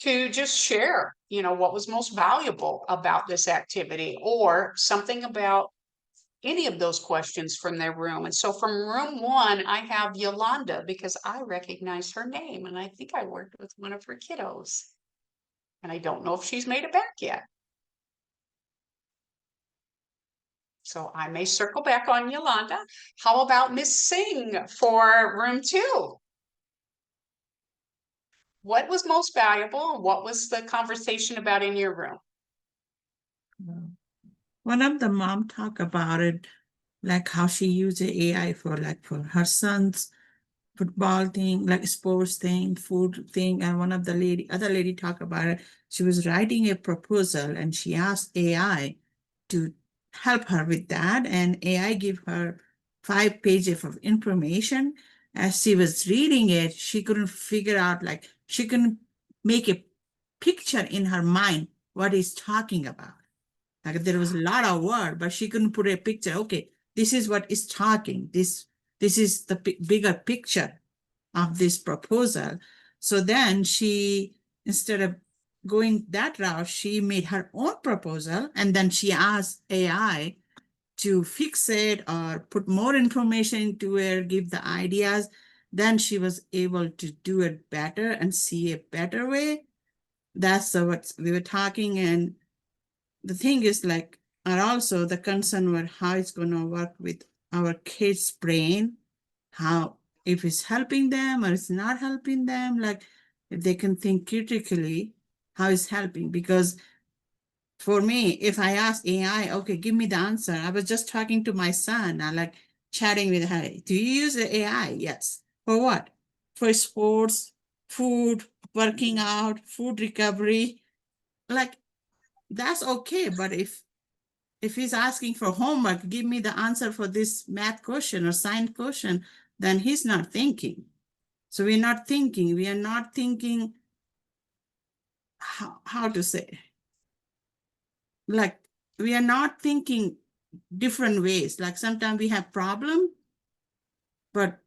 S2: to just share, you know, what was most valuable about this activity, or something about any of those questions from their room. And so from room 1, I have Yolanda, because I recognize her name, and I think I worked with one of her kiddos. And I don't know if she's made it back yet. So I may circle back on Yolanda. How about Miss Singh for room 2? What was most valuable? What was the conversation about in your room?
S8: One of the mom talk about it, like how she uses AI for her son's football thing, like sports thing, food thing. And one of the other lady talk about it. She was writing a proposal and she asked AI to help her with that. And AI give her 5 pages of information. As she was reading it, she couldn't figure out, like she couldn't make a picture in her mind what he's talking about. Like there was a lot of word, but she couldn't put a picture. Okay, this is what is talking. This is the bigger picture of this proposal. So then she, instead of going that route, she made her own proposal, and then she asked AI to fix it or put more information into it, give the ideas. Then she was able to do it better and see a better way. That's what we were talking. And the thing is, like, and also the concern were how it's going to work with our kids' brain, how, if it's helping them or it's not helping them, like if they can think critically, how it's helping. Because for me, if I ask AI, okay, give me the answer. I was just talking to my son, I like chatting with her. Do you use the AI? Yes. For what? For sports, food, working out, food recovery. Like, that's okay. But if he's asking for homework, give me the answer for this math question or science question, then he's not thinking. So we're not thinking. We are not thinking how to say, like, we are not thinking different ways. Like sometimes we have problem, but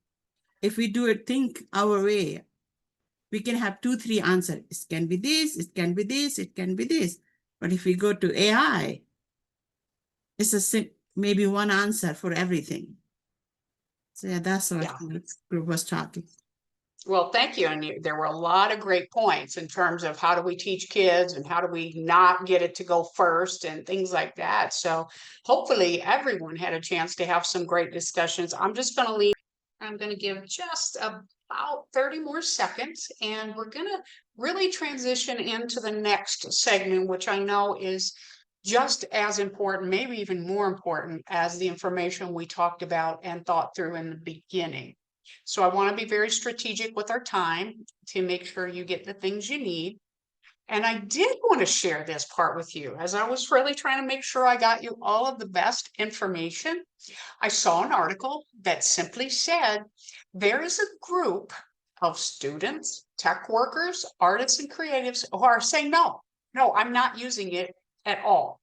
S8: if we do it, think our way, we can have 2, 3 answers. It can be this, it can be this, it can be this. But if we go to AI, it's maybe one answer for everything. So yeah, that's what the group was talking.
S2: Well, thank you. And there were a lot of great points in terms of how do we teach kids and how do we not get it to go first and things like that. So hopefully everyone had a chance to have some great discussions. I'm just going to leave. I'm going to give just about 30 more seconds, and we're going to really transition into the next segment, which I know is just as important, maybe even more important, as the information we talked about and thought through in the beginning. So I want to be very strategic with our time to make sure you get the things you need. And I did want to share this part with you, as I was really trying to make sure I got you all of the best information. I saw an article that simply said there is a group of students, tech workers, artists, and creatives who are saying, no, I'm not using it at all.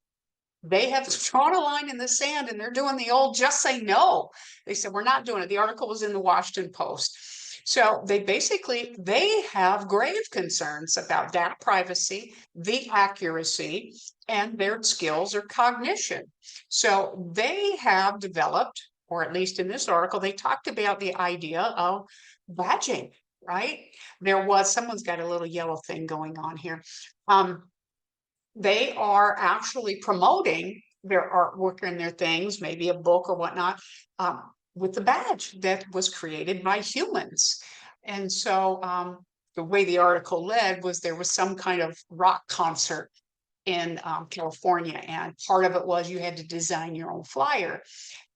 S2: They have drawn a line in the sand, and they're doing the old just say no. They said, we're not doing it. The article was in the Washington Post. So they have grave concerns about data privacy, the accuracy, and their skills or cognition. So they have developed, or at least in this article, they talked about the idea of badging, right? Someone's got a little yellow thing going on here. They are actually promoting their artwork and their things, maybe a book or whatnot, with the badge that was created by humans. And so the way the article led was there was some kind of rock concert in California, and part of it was you had to design your own flyer.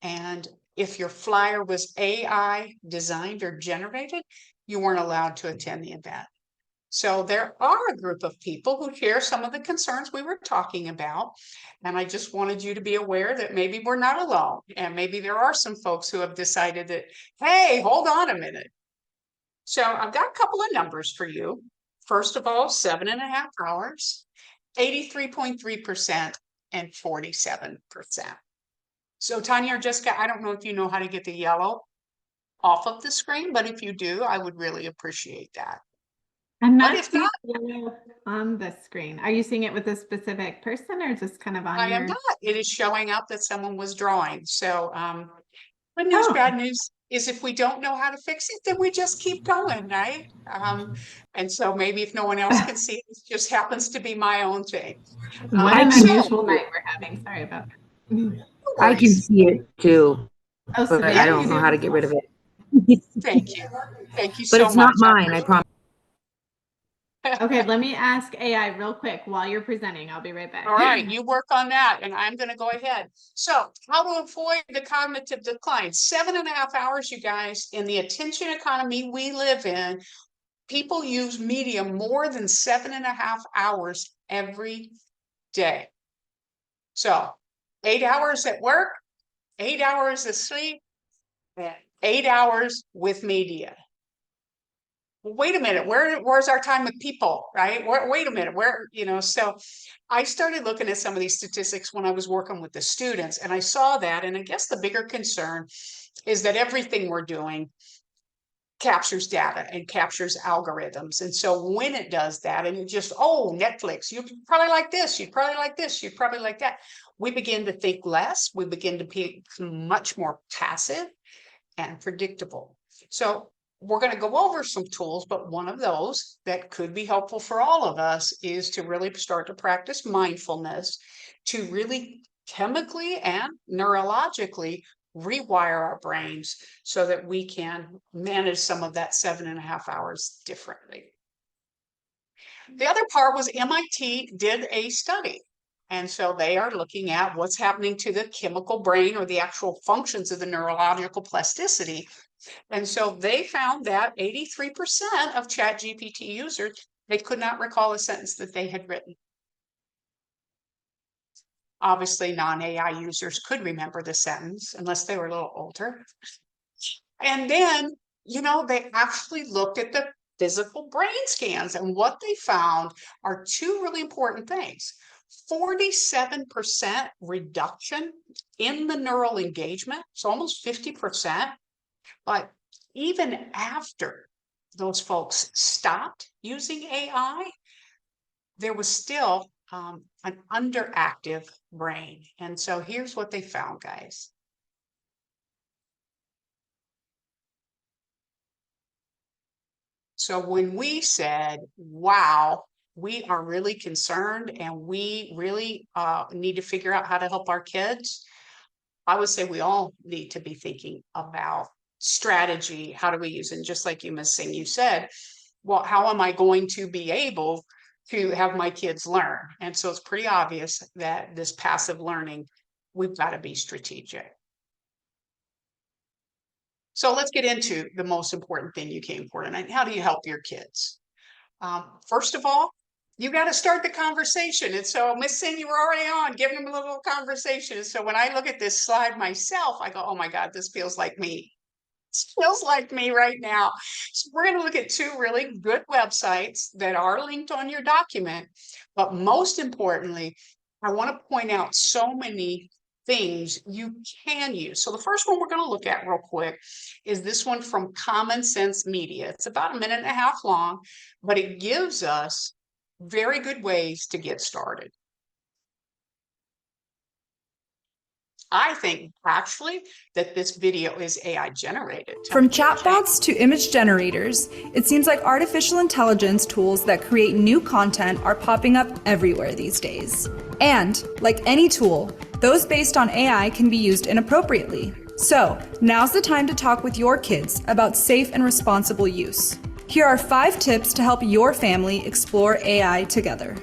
S2: And if your flyer was AI designed or generated, you weren't allowed to attend the event. So there are a group of people who share some of the concerns we were talking about. And I just wanted you to be aware that maybe we're not alone. And maybe there are some folks who have decided that, hey, hold on a minute. So I've got a couple of numbers for you. First of all, 7.5 hours, 83.3% and 47%. So Tanya or Jessica, I don't know if you know how to get the yellow off of the screen, but if you do, I would really appreciate that.
S1: I'm
S2: But
S1: not
S2: if
S1: seeing
S2: not,
S1: yellow on the screen. Are you seeing it with a specific person or just kind of on
S2: I
S1: your?
S2: am not. It is showing up that someone was drawing. So good news,
S1: Oh.
S2: bad news is if we don't know how to fix it, then we just keep going, right? And so maybe if no one else can see it, it just happens to be my own thing.
S1: What an
S2: So,
S1: unusual night we're having. Sorry about that.
S2: no
S9: I can
S2: worries.
S9: see it too,
S1: Oh,
S9: but
S1: Savannah,
S9: I don't
S1: you
S9: know
S1: do?
S9: how to get rid of it.
S2: Thank you. Thank you
S9: But
S2: so
S9: it's not
S2: much. I
S9: mine, I promise.
S1: Okay, let me ask AI real quick while you're presenting. I'll be right back.
S2: All right, you work on that, and I'm going to go ahead. So, how to avoid the cognitive decline? 7.5 hours, you guys, in the attention economy we live in, people use media more than 7.5 hours every day. So, 8 hours at work, 8 hours of sleep, and 8 hours with media. Well, wait a minute, where's our time with people, right? Wait a minute, so I started looking at some of these statistics when I was working with the students, and I saw that, and I guess the bigger concern is that everything we're doing captures data and captures algorithms. And so when it does that, and it just, oh, Netflix, you'd probably like this, you'd probably like this, you'd probably like that. We begin to think less, we begin to be much more passive and predictable. So we're going to go over some tools, but one of those that could be helpful for all of us is to really start to practice mindfulness, to really chemically and neurologically rewire our brains so that we can manage some of that 7.5 hours differently. The other part was MIT did a study. And so they are looking at what's happening to the chemical brain or the actual functions of the neurological plasticity. And so they found that 83% of ChatGPT users, they could not recall a sentence that they had written. Obviously, non-AI users could remember the sentence unless they were a little older. And then, they actually looked at the physical brain scans, and what they found are two really important things. 47% reduction in the neural engagement, so almost 50%. But even after those folks stopped using AI, there was still an underactive brain. And so here's what they found, guys. So when we said, wow, we are really concerned and we really need to figure out how to help our kids, I would say we all need to be thinking about strategy. How do we use it? And just like you, Ms. Singh, you said, well, how am I going to be able to have my kids learn? And so it's pretty obvious that this passive learning, we've got to be strategic. So let's get into the most important thing you came for tonight. How do you help your kids? First of all, you got to start the conversation. And so, Miss Singh, you were already on giving them a little conversation. And so when I look at this slide myself, I go, oh my God, this feels like me. This feels like me right now. So we're going to look at two really good websites that are linked on your document. But most importantly, I want to point out so many things you can use. So the first one we're going to look at real quick is this one from Common Sense Media. It's about 1.5 minutes long, but it gives us very good ways to get started. I think actually that this video is AI generated.
S10: From chatbots to image generators, it seems like artificial intelligence tools that create new content are popping up everywhere these days. And, like any tool, those based on AI can be used inappropriately. So, now's the time to talk with your kids about safe and responsible use. Here are 5 tips to help your family explore AI together.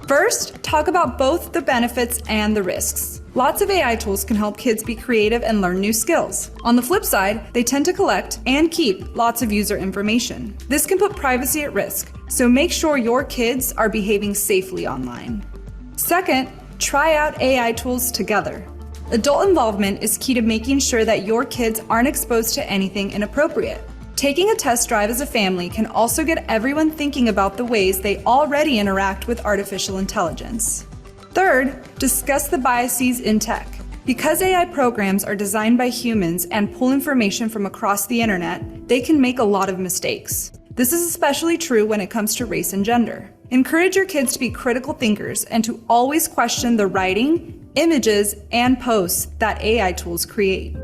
S10: First, talk about both the benefits and the risks. Lots of AI tools can help kids be creative and learn new skills. On the flip side, they tend to collect and keep lots of user information. This can put privacy at risk, so make sure your kids are behaving safely online. Second, try out AI tools together. Adult involvement is key to making sure that your kids aren't exposed to anything inappropriate. Taking a test drive as a family can also get everyone thinking about the ways they already interact with artificial intelligence. Third, discuss the biases in tech. Because AI programs are designed by humans and pull information from across the internet, they can make a lot of mistakes. This is especially true when it comes to race and gender. Encourage your kids to be critical thinkers and to always question the writing, images, and posts that AI tools create.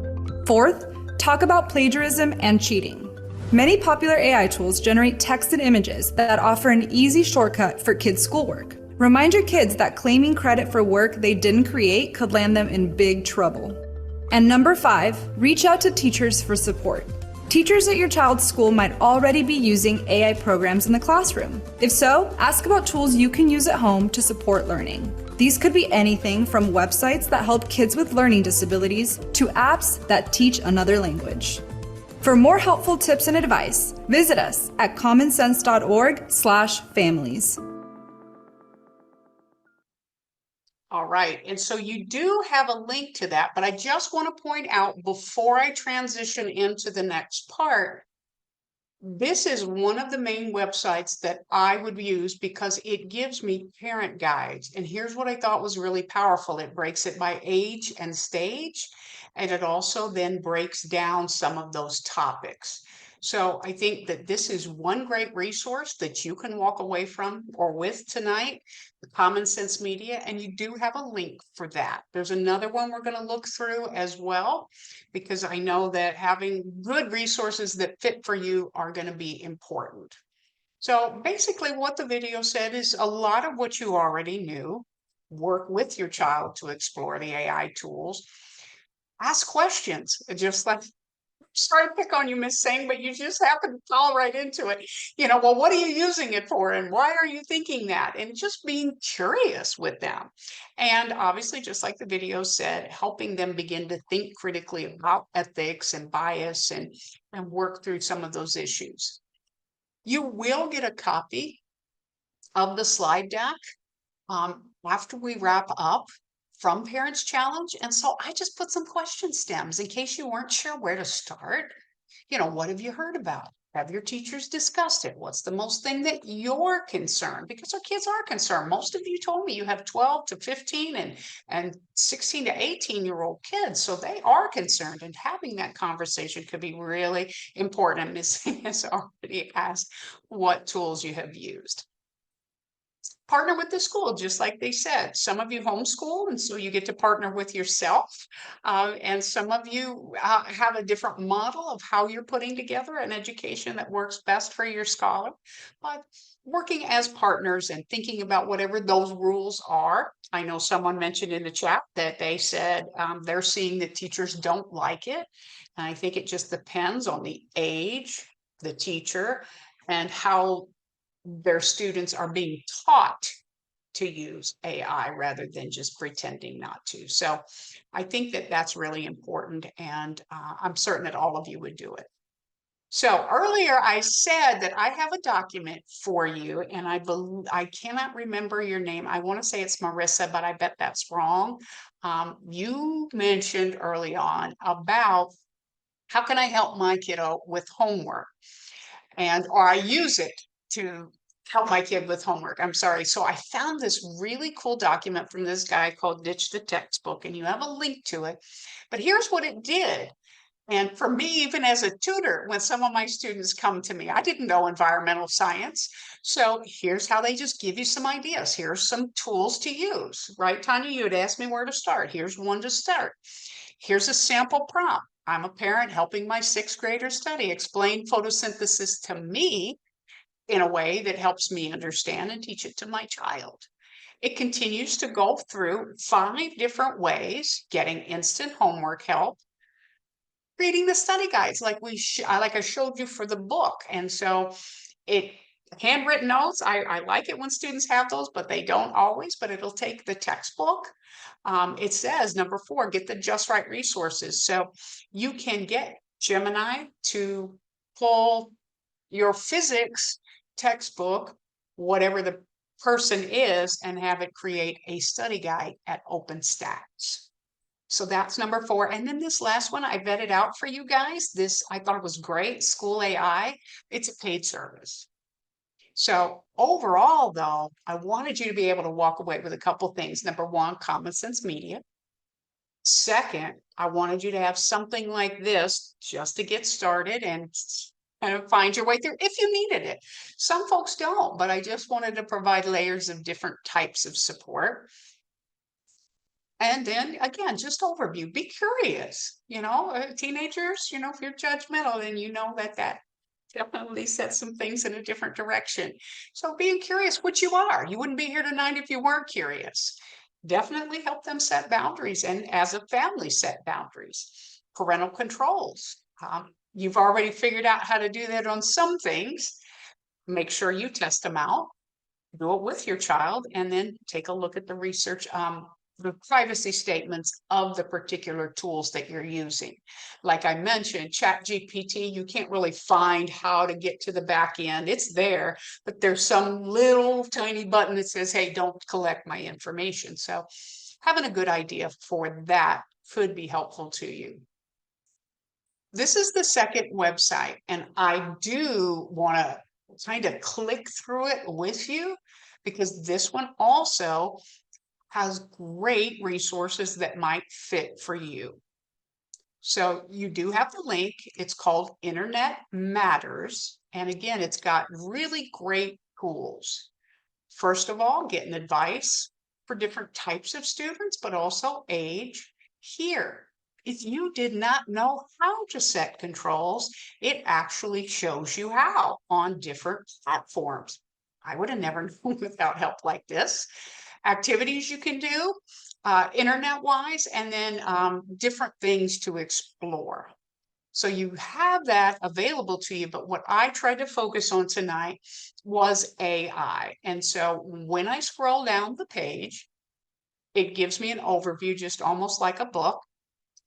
S10: Fourth, talk about plagiarism and cheating. Many popular AI tools generate text and images that offer an easy shortcut for kids' schoolwork. Remind your kids that claiming credit for work they didn't create could land them in big trouble. And number 5, reach out to teachers for support. Teachers at your child's school might already be using AI programs in the classroom. If so, ask about tools you can use at home to support learning. These could be anything from websites that help kids with learning disabilities to apps that teach another language. For more helpful tips and advice, visit us at commonsense.org/families.
S2: All right, and so you do have a link to that, but I just want to point out before I transition into the next part, this is one of the main websites that I would use because it gives me parent guides. And here's what I thought was really powerful. It breaks it by age and stage, and it also then breaks down some of those topics. So I think that this is one great resource that you can walk away from or with tonight, the Common Sense Media, and you do have a link for that. There's another one we're going to look through as well, because I know that having good resources that fit for you are going to be important. So basically what the video said is a lot of what you already knew. Work with your child to explore the AI tools. Ask questions, just like, sorry to pick on you, Miss Singh, but you just happen to fall right into it. Well, what are you using it for? And why are you thinking that? And just being curious with them. And obviously, just like the video said, helping them begin to think critically about ethics and bias and work through some of those issues. You will get a copy of the slide deck after we wrap up from Parents Challenge. And so I just put some question stems in case you weren't sure where to start. What have you heard about? Have your teachers discussed it? What's the most thing that you're concerned? Because our kids are concerned. Most of you told me you have 12 to 15 and 16 to 18-year-old kids. So they are concerned, and having that conversation could be really important. And Ms. has already asked what tools you have used. Partner with the school, just like they said. Some of you homeschool, and so you get to partner with yourself. And some of you have a different model of how you're putting together an education that works best for your scholar. But working as partners and thinking about whatever those rules are. I know someone mentioned in the chat that they said they're seeing that teachers don't like it. And I think it just depends on the age, the teacher, and how their students are being taught to use AI rather than just pretending not to. So I think that that's really important, and I'm certain that all of you would do it. So earlier I said that I have a document for you, and I cannot remember your name. I want to say it's Marissa, but I bet that's wrong. You mentioned early on about how can I help my kiddo with homework, or I use it to help my kid with homework. I'm sorry. So I found this really cool document from this guy called Ditch the Textbook, and you have a link to it. But here's what it did. And for me, even as a tutor, when some of my students come to me, I didn't know environmental science. So here's how they just give you some ideas. Here's some tools to use, right, Tanya? You had asked me where to start. Here's one to start. Here's a sample prompt. I'm a parent helping my 6th grader study. Explain photosynthesis to me in a way that helps me understand and teach it to my child. It continues to go through 5 different ways, getting instant homework help, Reading the study guides like I showed you for the book. And so it handwritten notes, I like it when students have those, but they don't always, but it'll take the textbook. It says number 4, get the just right resources. So you can get Gemini to pull your physics textbook, whatever the person is, and have it create a study guide at OpenStax. So that's number 4. And then this last one, I vetted out for you guys. This, I thought it was great, School AI. It's a paid service. So overall, though, I wanted you to be able to walk away with a couple things. Number 1, common sense media. Second, I wanted you to have something like this just to get started and kind of find your way through if you needed it. Some folks don't, but I just wanted to provide layers of different types of support. And then again, just overview, be curious, teenagers, if you're judgmental, then that definitely sets some things in a different direction. So being curious, which you are, you wouldn't be here tonight if you weren't curious. Definitely help them set boundaries, and as a family set boundaries. Parental controls. You've already figured out how to do that on some things. Make sure you test them out, do it with your child, and then take a look at the research, the privacy statements of the particular tools that you're using. Like I mentioned, ChatGPT, you can't really find how to get to the back end. It's there, but there's some little tiny button that says, hey, don't collect my information. So having a good idea for that could be helpful to you. This is the second website, and I do want to kind of click through it with you because this one also has great resources that might fit for you. So you do have the link. It's called Internet Matters. And again, it's got really great tools. First of all, getting advice for different types of students, but also age. Here, if you did not know how to set controls, it actually shows you how on different platforms. I would have never known without help like this. Activities you can do internet-wise, and then different things to explore. So you have that available to you, but what I tried to focus on tonight was AI. And so when I scroll down the page, it gives me an overview, just almost like a book.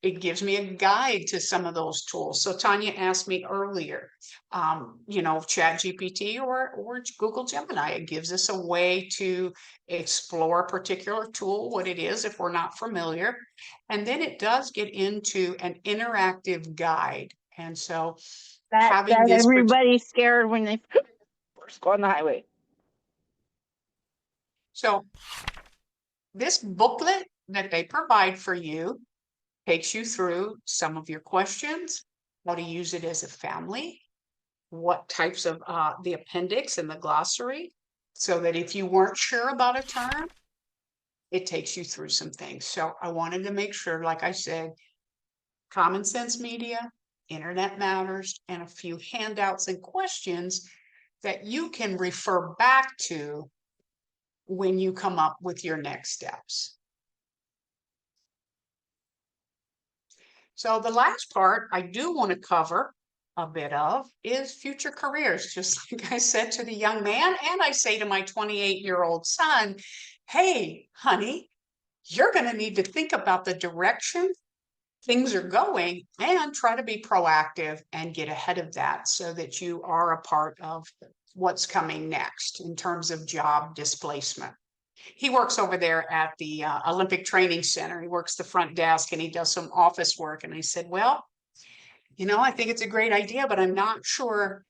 S2: It gives me a guide to some of those tools. So Tanya asked me earlier, ChatGPT or Google Gemini, it gives us a way to explore a particular tool, what it is if we're not familiar. And then it does get into an interactive guide. And so having this
S9: everybody's scared when they first go on the highway.
S2: So this booklet that they provide for you takes you through some of your questions, how to use it as a family, what types of the appendix and the glossary, so that if you weren't sure about a term, it takes you through some things. So I wanted to make sure, like I said, common sense media, Internet Matters, and a few handouts and questions that you can refer back to when you come up with your next steps. So the last part I do want to cover a bit of is future careers. Just like I said to the young man, and I say to my 28-year-old son, hey, honey, you're going to need to think about the direction things are going and try to be proactive and get ahead of that so that you are a part of what's coming next in terms of job displacement. He works over there at the Olympic Training Center. He works the front desk and he does some office work. And I said, well, I think it's a great idea, but I'm not sure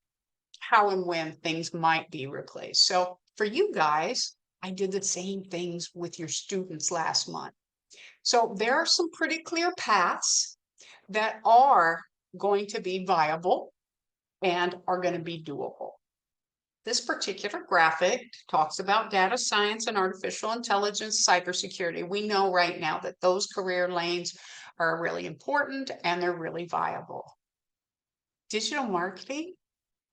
S2: how and when things might be replaced. So for you guys, I did the same things with your students last month. So there are some pretty clear paths that are going to be viable and are going to be doable. This particular graphic talks about data science and artificial intelligence, cybersecurity. We know right now that those career lanes are really important and they're really viable. Digital marketing,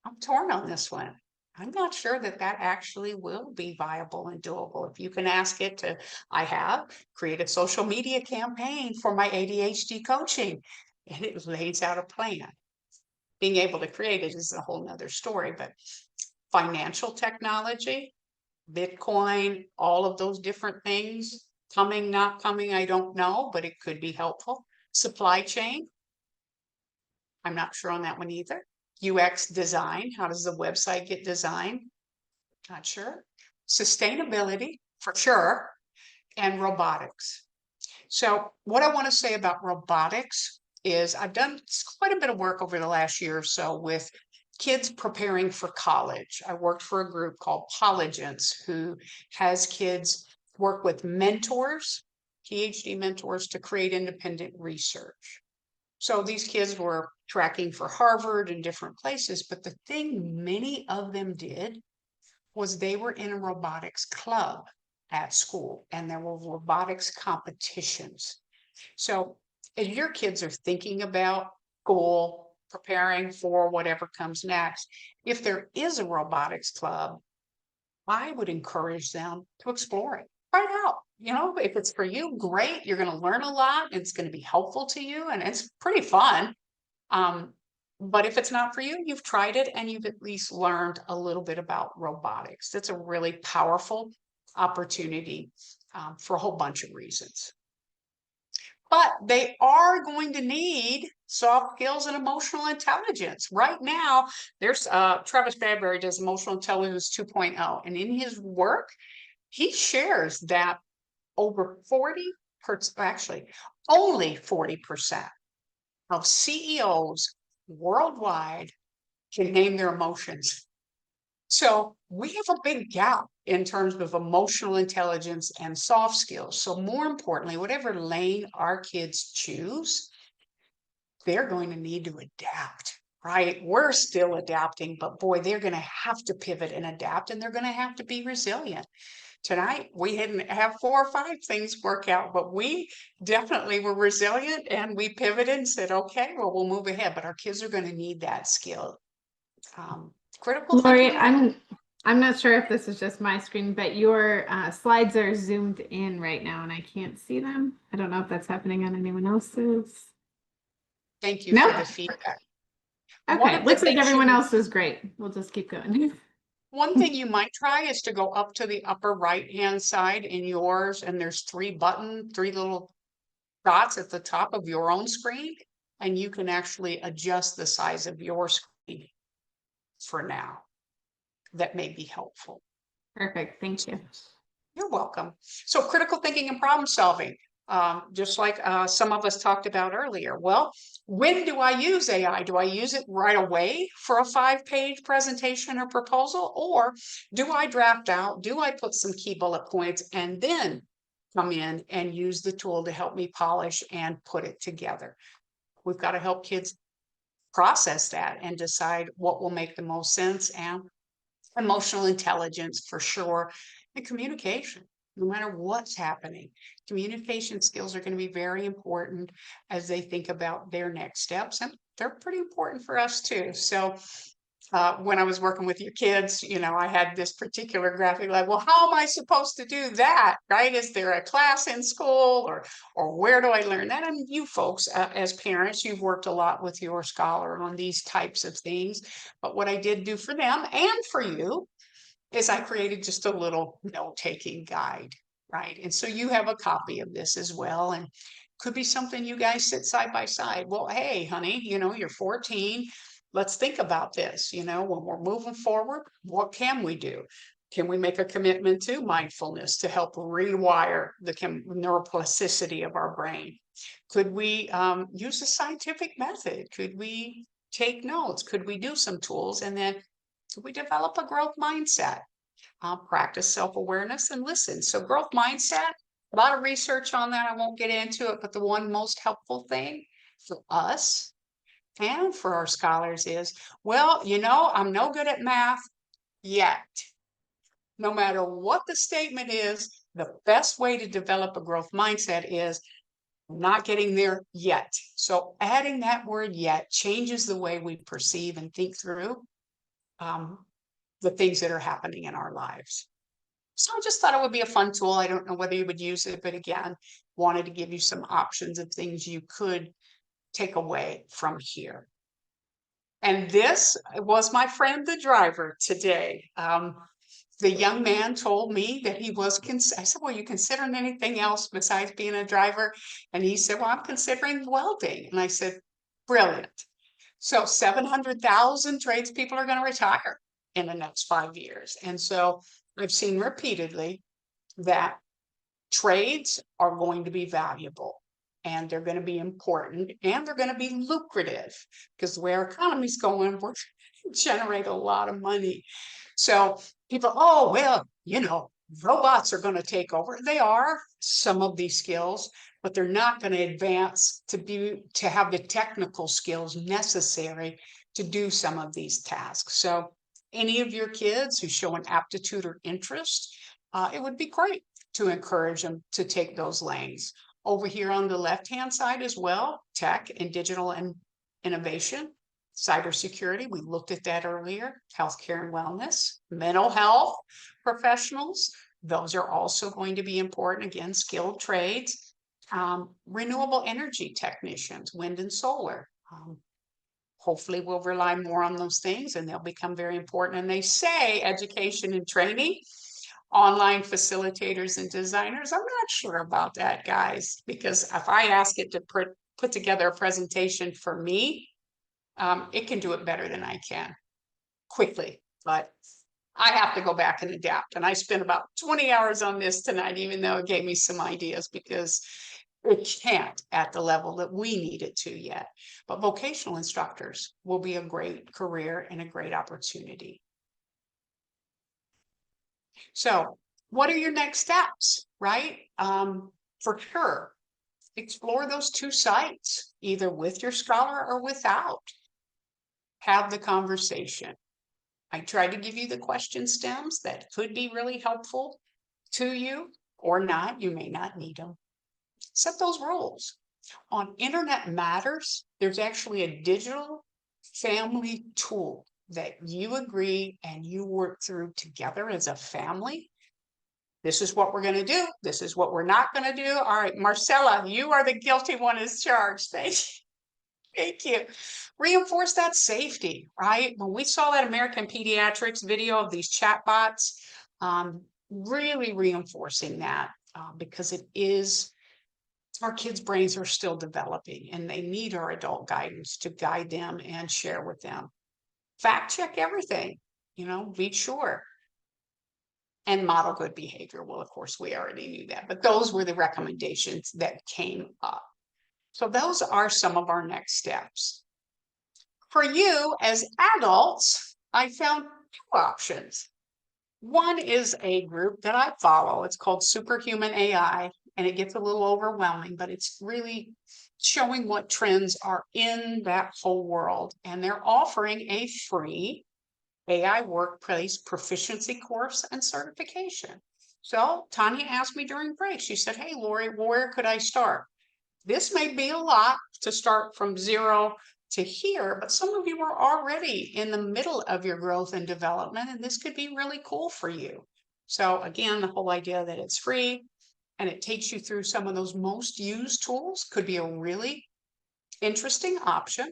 S2: I'm torn on this one. I'm not sure that actually will be viable and doable. If you can ask it to, I have created social media campaign for my ADHD coaching. and it lays out a plan. Being able to create it is a whole nother story, but financial technology, Bitcoin, all of those different things, coming, not coming, I don't know, but it could be helpful. Supply chain, I'm not sure on that one either. UX design, how does the website get designed? Not sure. Sustainability, for sure, and robotics. So what I want to say about robotics is I've done quite a bit of work over the last year or so with kids preparing for college. I worked for a group called Polygence, who has kids work with mentors, PhD mentors, to create independent research. So these kids were tracking for Harvard and different places, but the thing many of them did was they were in a robotics club at school, and there were robotics competitions. So as your kids are thinking about school, preparing for whatever comes next, if there is a robotics club, I would encourage them to explore it. Try it out. You know, if it's for you, great. You're going to learn a lot. It's going to be helpful to you, and it's pretty fun. But if it's not for you, you've tried it and you've at least learned a little bit about robotics. That's a really powerful opportunity for a whole bunch of reasons. But they are going to need soft skills and emotional intelligence. Right now, there's Travis Bradbury does Emotional Intelligence 2.0, and in his work, he shares that over 40%, actually only 40% of CEOs worldwide can name their emotions. So we have a big gap in terms of emotional intelligence and soft skills. So more importantly, whatever lane our kids choose, they're going to need to adapt, right? We're still adapting, but boy, they're going to have to pivot and adapt, and they're going to have to be resilient. Tonight, we didn't have 4 or 5 things work out, but we definitely were resilient, and we pivoted and said, okay, well, we'll move ahead, but our kids are going to need that skill. Critical
S1: Lori,
S2: thinking.
S1: I'm not sure if this is just my screen, but your slides are zoomed in right now and I can't see them. I don't know if that's happening on anyone else's.
S2: Thank you
S1: No?
S2: for the feedback.
S1: Okay, looks like everyone else is great. We'll just keep going.
S2: One thing you might try is to go up to the upper right-hand side in yours, and there's 3 little dots at the top of your own screen, and you can actually adjust the size of your screen for now. That may be helpful.
S1: Perfect, thank you.
S2: You're welcome. So critical thinking and problem solving, just like some of us talked about earlier. Well, when do I use AI? Do I use it right away for a 5-page presentation or proposal? Or do I draft out, do I put some key bullet points and then come in and use the tool to help me polish and put it together? We've got to help kids process that and decide what will make the most sense, and emotional intelligence for sure, and communication. No matter what's happening, communication skills are going to be very important as they think about their next steps, and they're pretty important for us too. So when I was working with your kids, you know, I had this particular graphic like, well, how am I supposed to do that? Right? Is there a class in school, or where do I learn that? And you folks, as parents, you've worked a lot with your scholar on these types of things. But what I did do for them and for you is I created just a little note-taking guide, right? And so you have a copy of this as well, and could be something you guys sit side by side. Well, hey, honey, you know, you're 14. Let's think about this. You know, when we're moving forward, what can we do? Can we make a commitment to mindfulness to help rewire the neuroplasticity of our brain? Could we use a scientific method? Could we take notes? Could we do some tools? And then could we develop a growth mindset? Practice self-awareness and listen. So growth mindset, a lot of research on that. I won't get into it, but the one most helpful thing for us and for our scholars is, well, you know, I'm no good at math yet. No matter what the statement is, the best way to develop a growth mindset is not getting there yet. So adding that word yet changes the way we perceive and think through the things that are happening in our lives. So I just thought it would be a fun tool. I don't know whether you would use it, but again, wanted to give you some options of things you could take away from here. And this was my friend, the driver, today. The young man told me that he was, I said, well, you considering anything else besides being a driver? And he said, well, I'm considering welding. And I said, brilliant. So 700,000 tradespeople are going to retire in the next 5 years. And so I've seen repeatedly that trades are going to be valuable, and they're going to be important, and they're going to be lucrative, because the way our economy's going, we're generate a lot of money. So people, oh, well, robots are going to take over. They are, some of these skills, but they're not going to advance to have the technical skills necessary to do some of these tasks. So any of your kids who show an aptitude or interest, it would be great to encourage them to take those lanes. Over here on the left-hand side as well, tech and digital and innovation, cybersecurity, we looked at that earlier, healthcare and wellness, mental health professionals, those are also going to be important, again, skilled trades, renewable energy technicians, wind and solar. Hopefully we'll rely more on those things and they'll become very important. And they say education and training, online facilitators and designers. I'm not sure about that, guys, because if I ask it to put together a presentation for me, it can do it better than I can quickly, but I have to go back and adapt. And I spent about 20 hours on this tonight, even though it gave me some ideas, because it can't at the level that we need it to yet. But vocational instructors will be a great career and a great opportunity. So what are your next steps, right? For sure, explore those two sites, either with your scholar or without. Have the conversation. I tried to give you the question stems that could be really helpful to you or not. You may not need them. Set those rules. On Internet Matters, there's actually a digital family tool that you agree and you work through together as a family. This is what we're going to do. This is what we're not going to do. All right, Marcella, you are the guilty one as charged. Thank you. Thank you. Reinforce that safety, right? When we saw that American Pediatrics video of these chatbots, really reinforcing that because our kids' brains are still developing and they need our adult guidance to guide them and share with them. Fact check everything, be sure. And model good behavior. Well, of course, we already knew that, but those were the recommendations that came up. So those are some of our next steps. For you as adults, I found two options. One is a group that I follow. It's called Superhuman AI, and it gets a little overwhelming, but it's really showing what trends are in that whole world. And they're offering a free AI workplace proficiency course and certification. So Tanya asked me during break, she said, hey, Lori, where could I start? This may be a lot to start from zero to here, but some of you are already in the middle of your growth and development, and this could be really cool for you. So again, the whole idea that it's free and it takes you through some of those most used tools could be a really interesting option.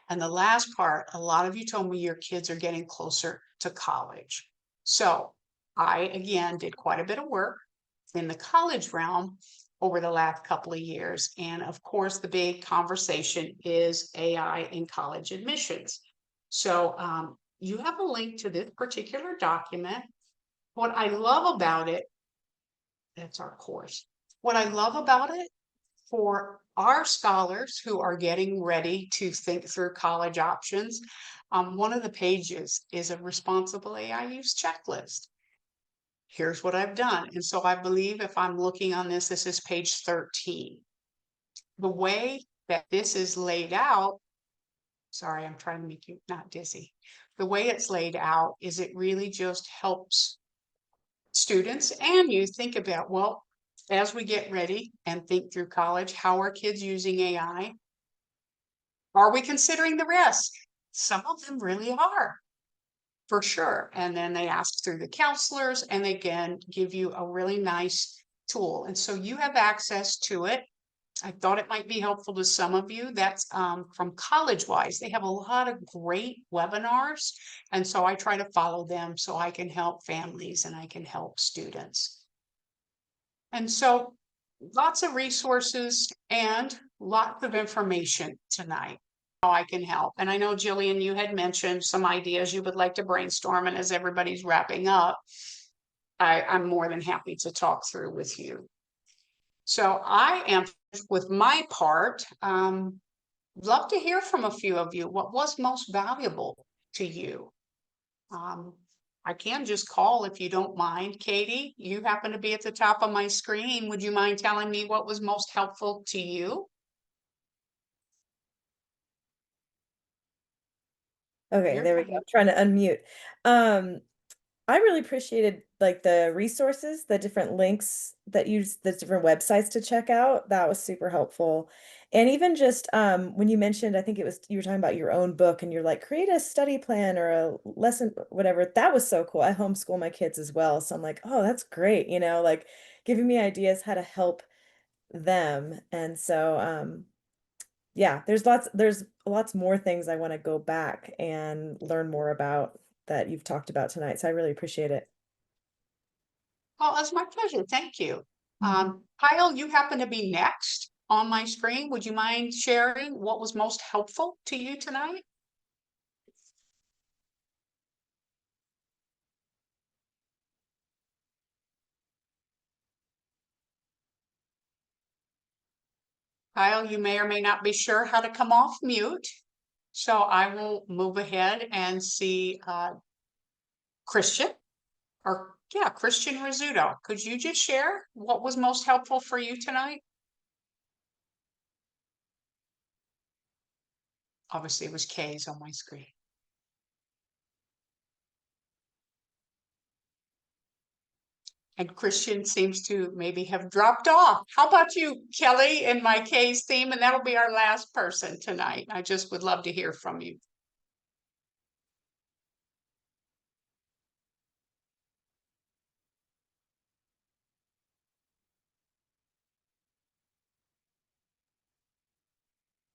S2: And the last part, a lot of you told me your kids are getting closer to college. So I, again, did quite a bit of work in the college realm over the last couple of years. And of course, the big conversation is AI in college admissions. So you have a link to this particular document. What I love about it, that's our course. What I love about it for our scholars who are getting ready to think through college options, one of the pages is a responsible AI use checklist. Here's what I've done. And so I believe if I'm looking on this, this is page 13. The way that this is laid out, sorry, I'm trying to make you not dizzy. The way it's laid out is it really just helps students and you think about, well, as we get ready and think through college, how are kids using AI? Are we considering the risk? Some of them really are. For sure. And then they ask through the counselors and they again give you a really nice tool. And so you have access to it. I thought it might be helpful to some of you. That's from College Wise. They have a lot of great webinars. And so I try to follow them so I can help families and I can help students. And so lots of resources and lots of information tonight. How I can help. And I know, Jillian, you had mentioned some ideas you would like to brainstorm. And as everybody's wrapping up, I'm more than happy to talk through with you. So I am with my part. Love to hear from a few of you. What was most valuable to you? I can just call if you don't mind. Katie, you happen to be at the top of my screen. Would you mind telling me what was most helpful to you?
S11: Okay,
S2: You're
S11: there we go. I'm trying to unmute. I really appreciated like the resources, the different links that use the different websites to check out. That was super helpful. And even just when you mentioned, I think it was you were talking about your own book and you're like, create a study plan or a lesson, whatever. That was so cool. I homeschool my kids as well. So I'm like, oh, that's great, like giving me ideas how to help them. And so yeah, there's lots more things I want to go back and learn more about that you've talked about tonight. So I really appreciate it.
S2: Well, it's my pleasure. Thank you. Kyle, you happen to be next on my screen. Would you mind sharing what was most helpful to you tonight? Kyle, you may or may not be sure how to come off mute. So I will move ahead and see Christian Christian Rizzuto. Could you just share what was most helpful for you tonight? Obviously it was K's on my screen. And Christian seems to maybe have dropped off. How about you, Kelly, in my K's theme? And that'll be our last person tonight. I just would love to hear from you.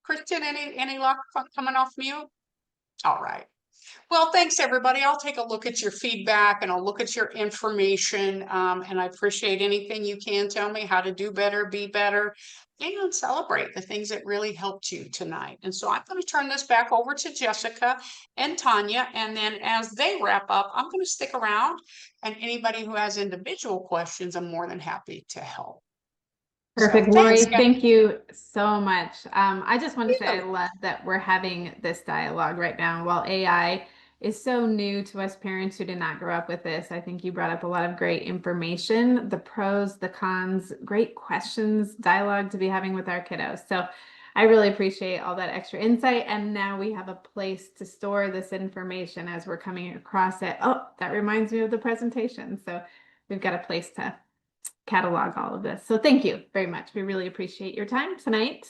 S2: Christian, any luck coming off mute? All right. Well, thanks, everybody. I'll take a look at your feedback and I'll look at your information. And I appreciate anything you can tell me how to do better, be better, and celebrate the things that really helped you tonight. And so I'm going to turn this back over to Jessica and Tanya. And then as they wrap up, I'm going to stick around. And anybody who has individual questions, I'm more than happy to help.
S1: Perfect,
S2: So,
S1: Lori.
S2: thanks, guys.
S1: Thank you so much. I just want to say I love that we're having this dialogue right now. While AI is so new to us parents who did not grow up with this, I think you brought up a lot of great information, the pros, the cons, great questions, dialogue to be having with our kiddos. So I really appreciate all that extra insight. And now we have a place to store this information as we're coming across it. Oh, that reminds me of the presentation. So we've got a place to catalog all of this. So thank you very much. We really appreciate your time tonight.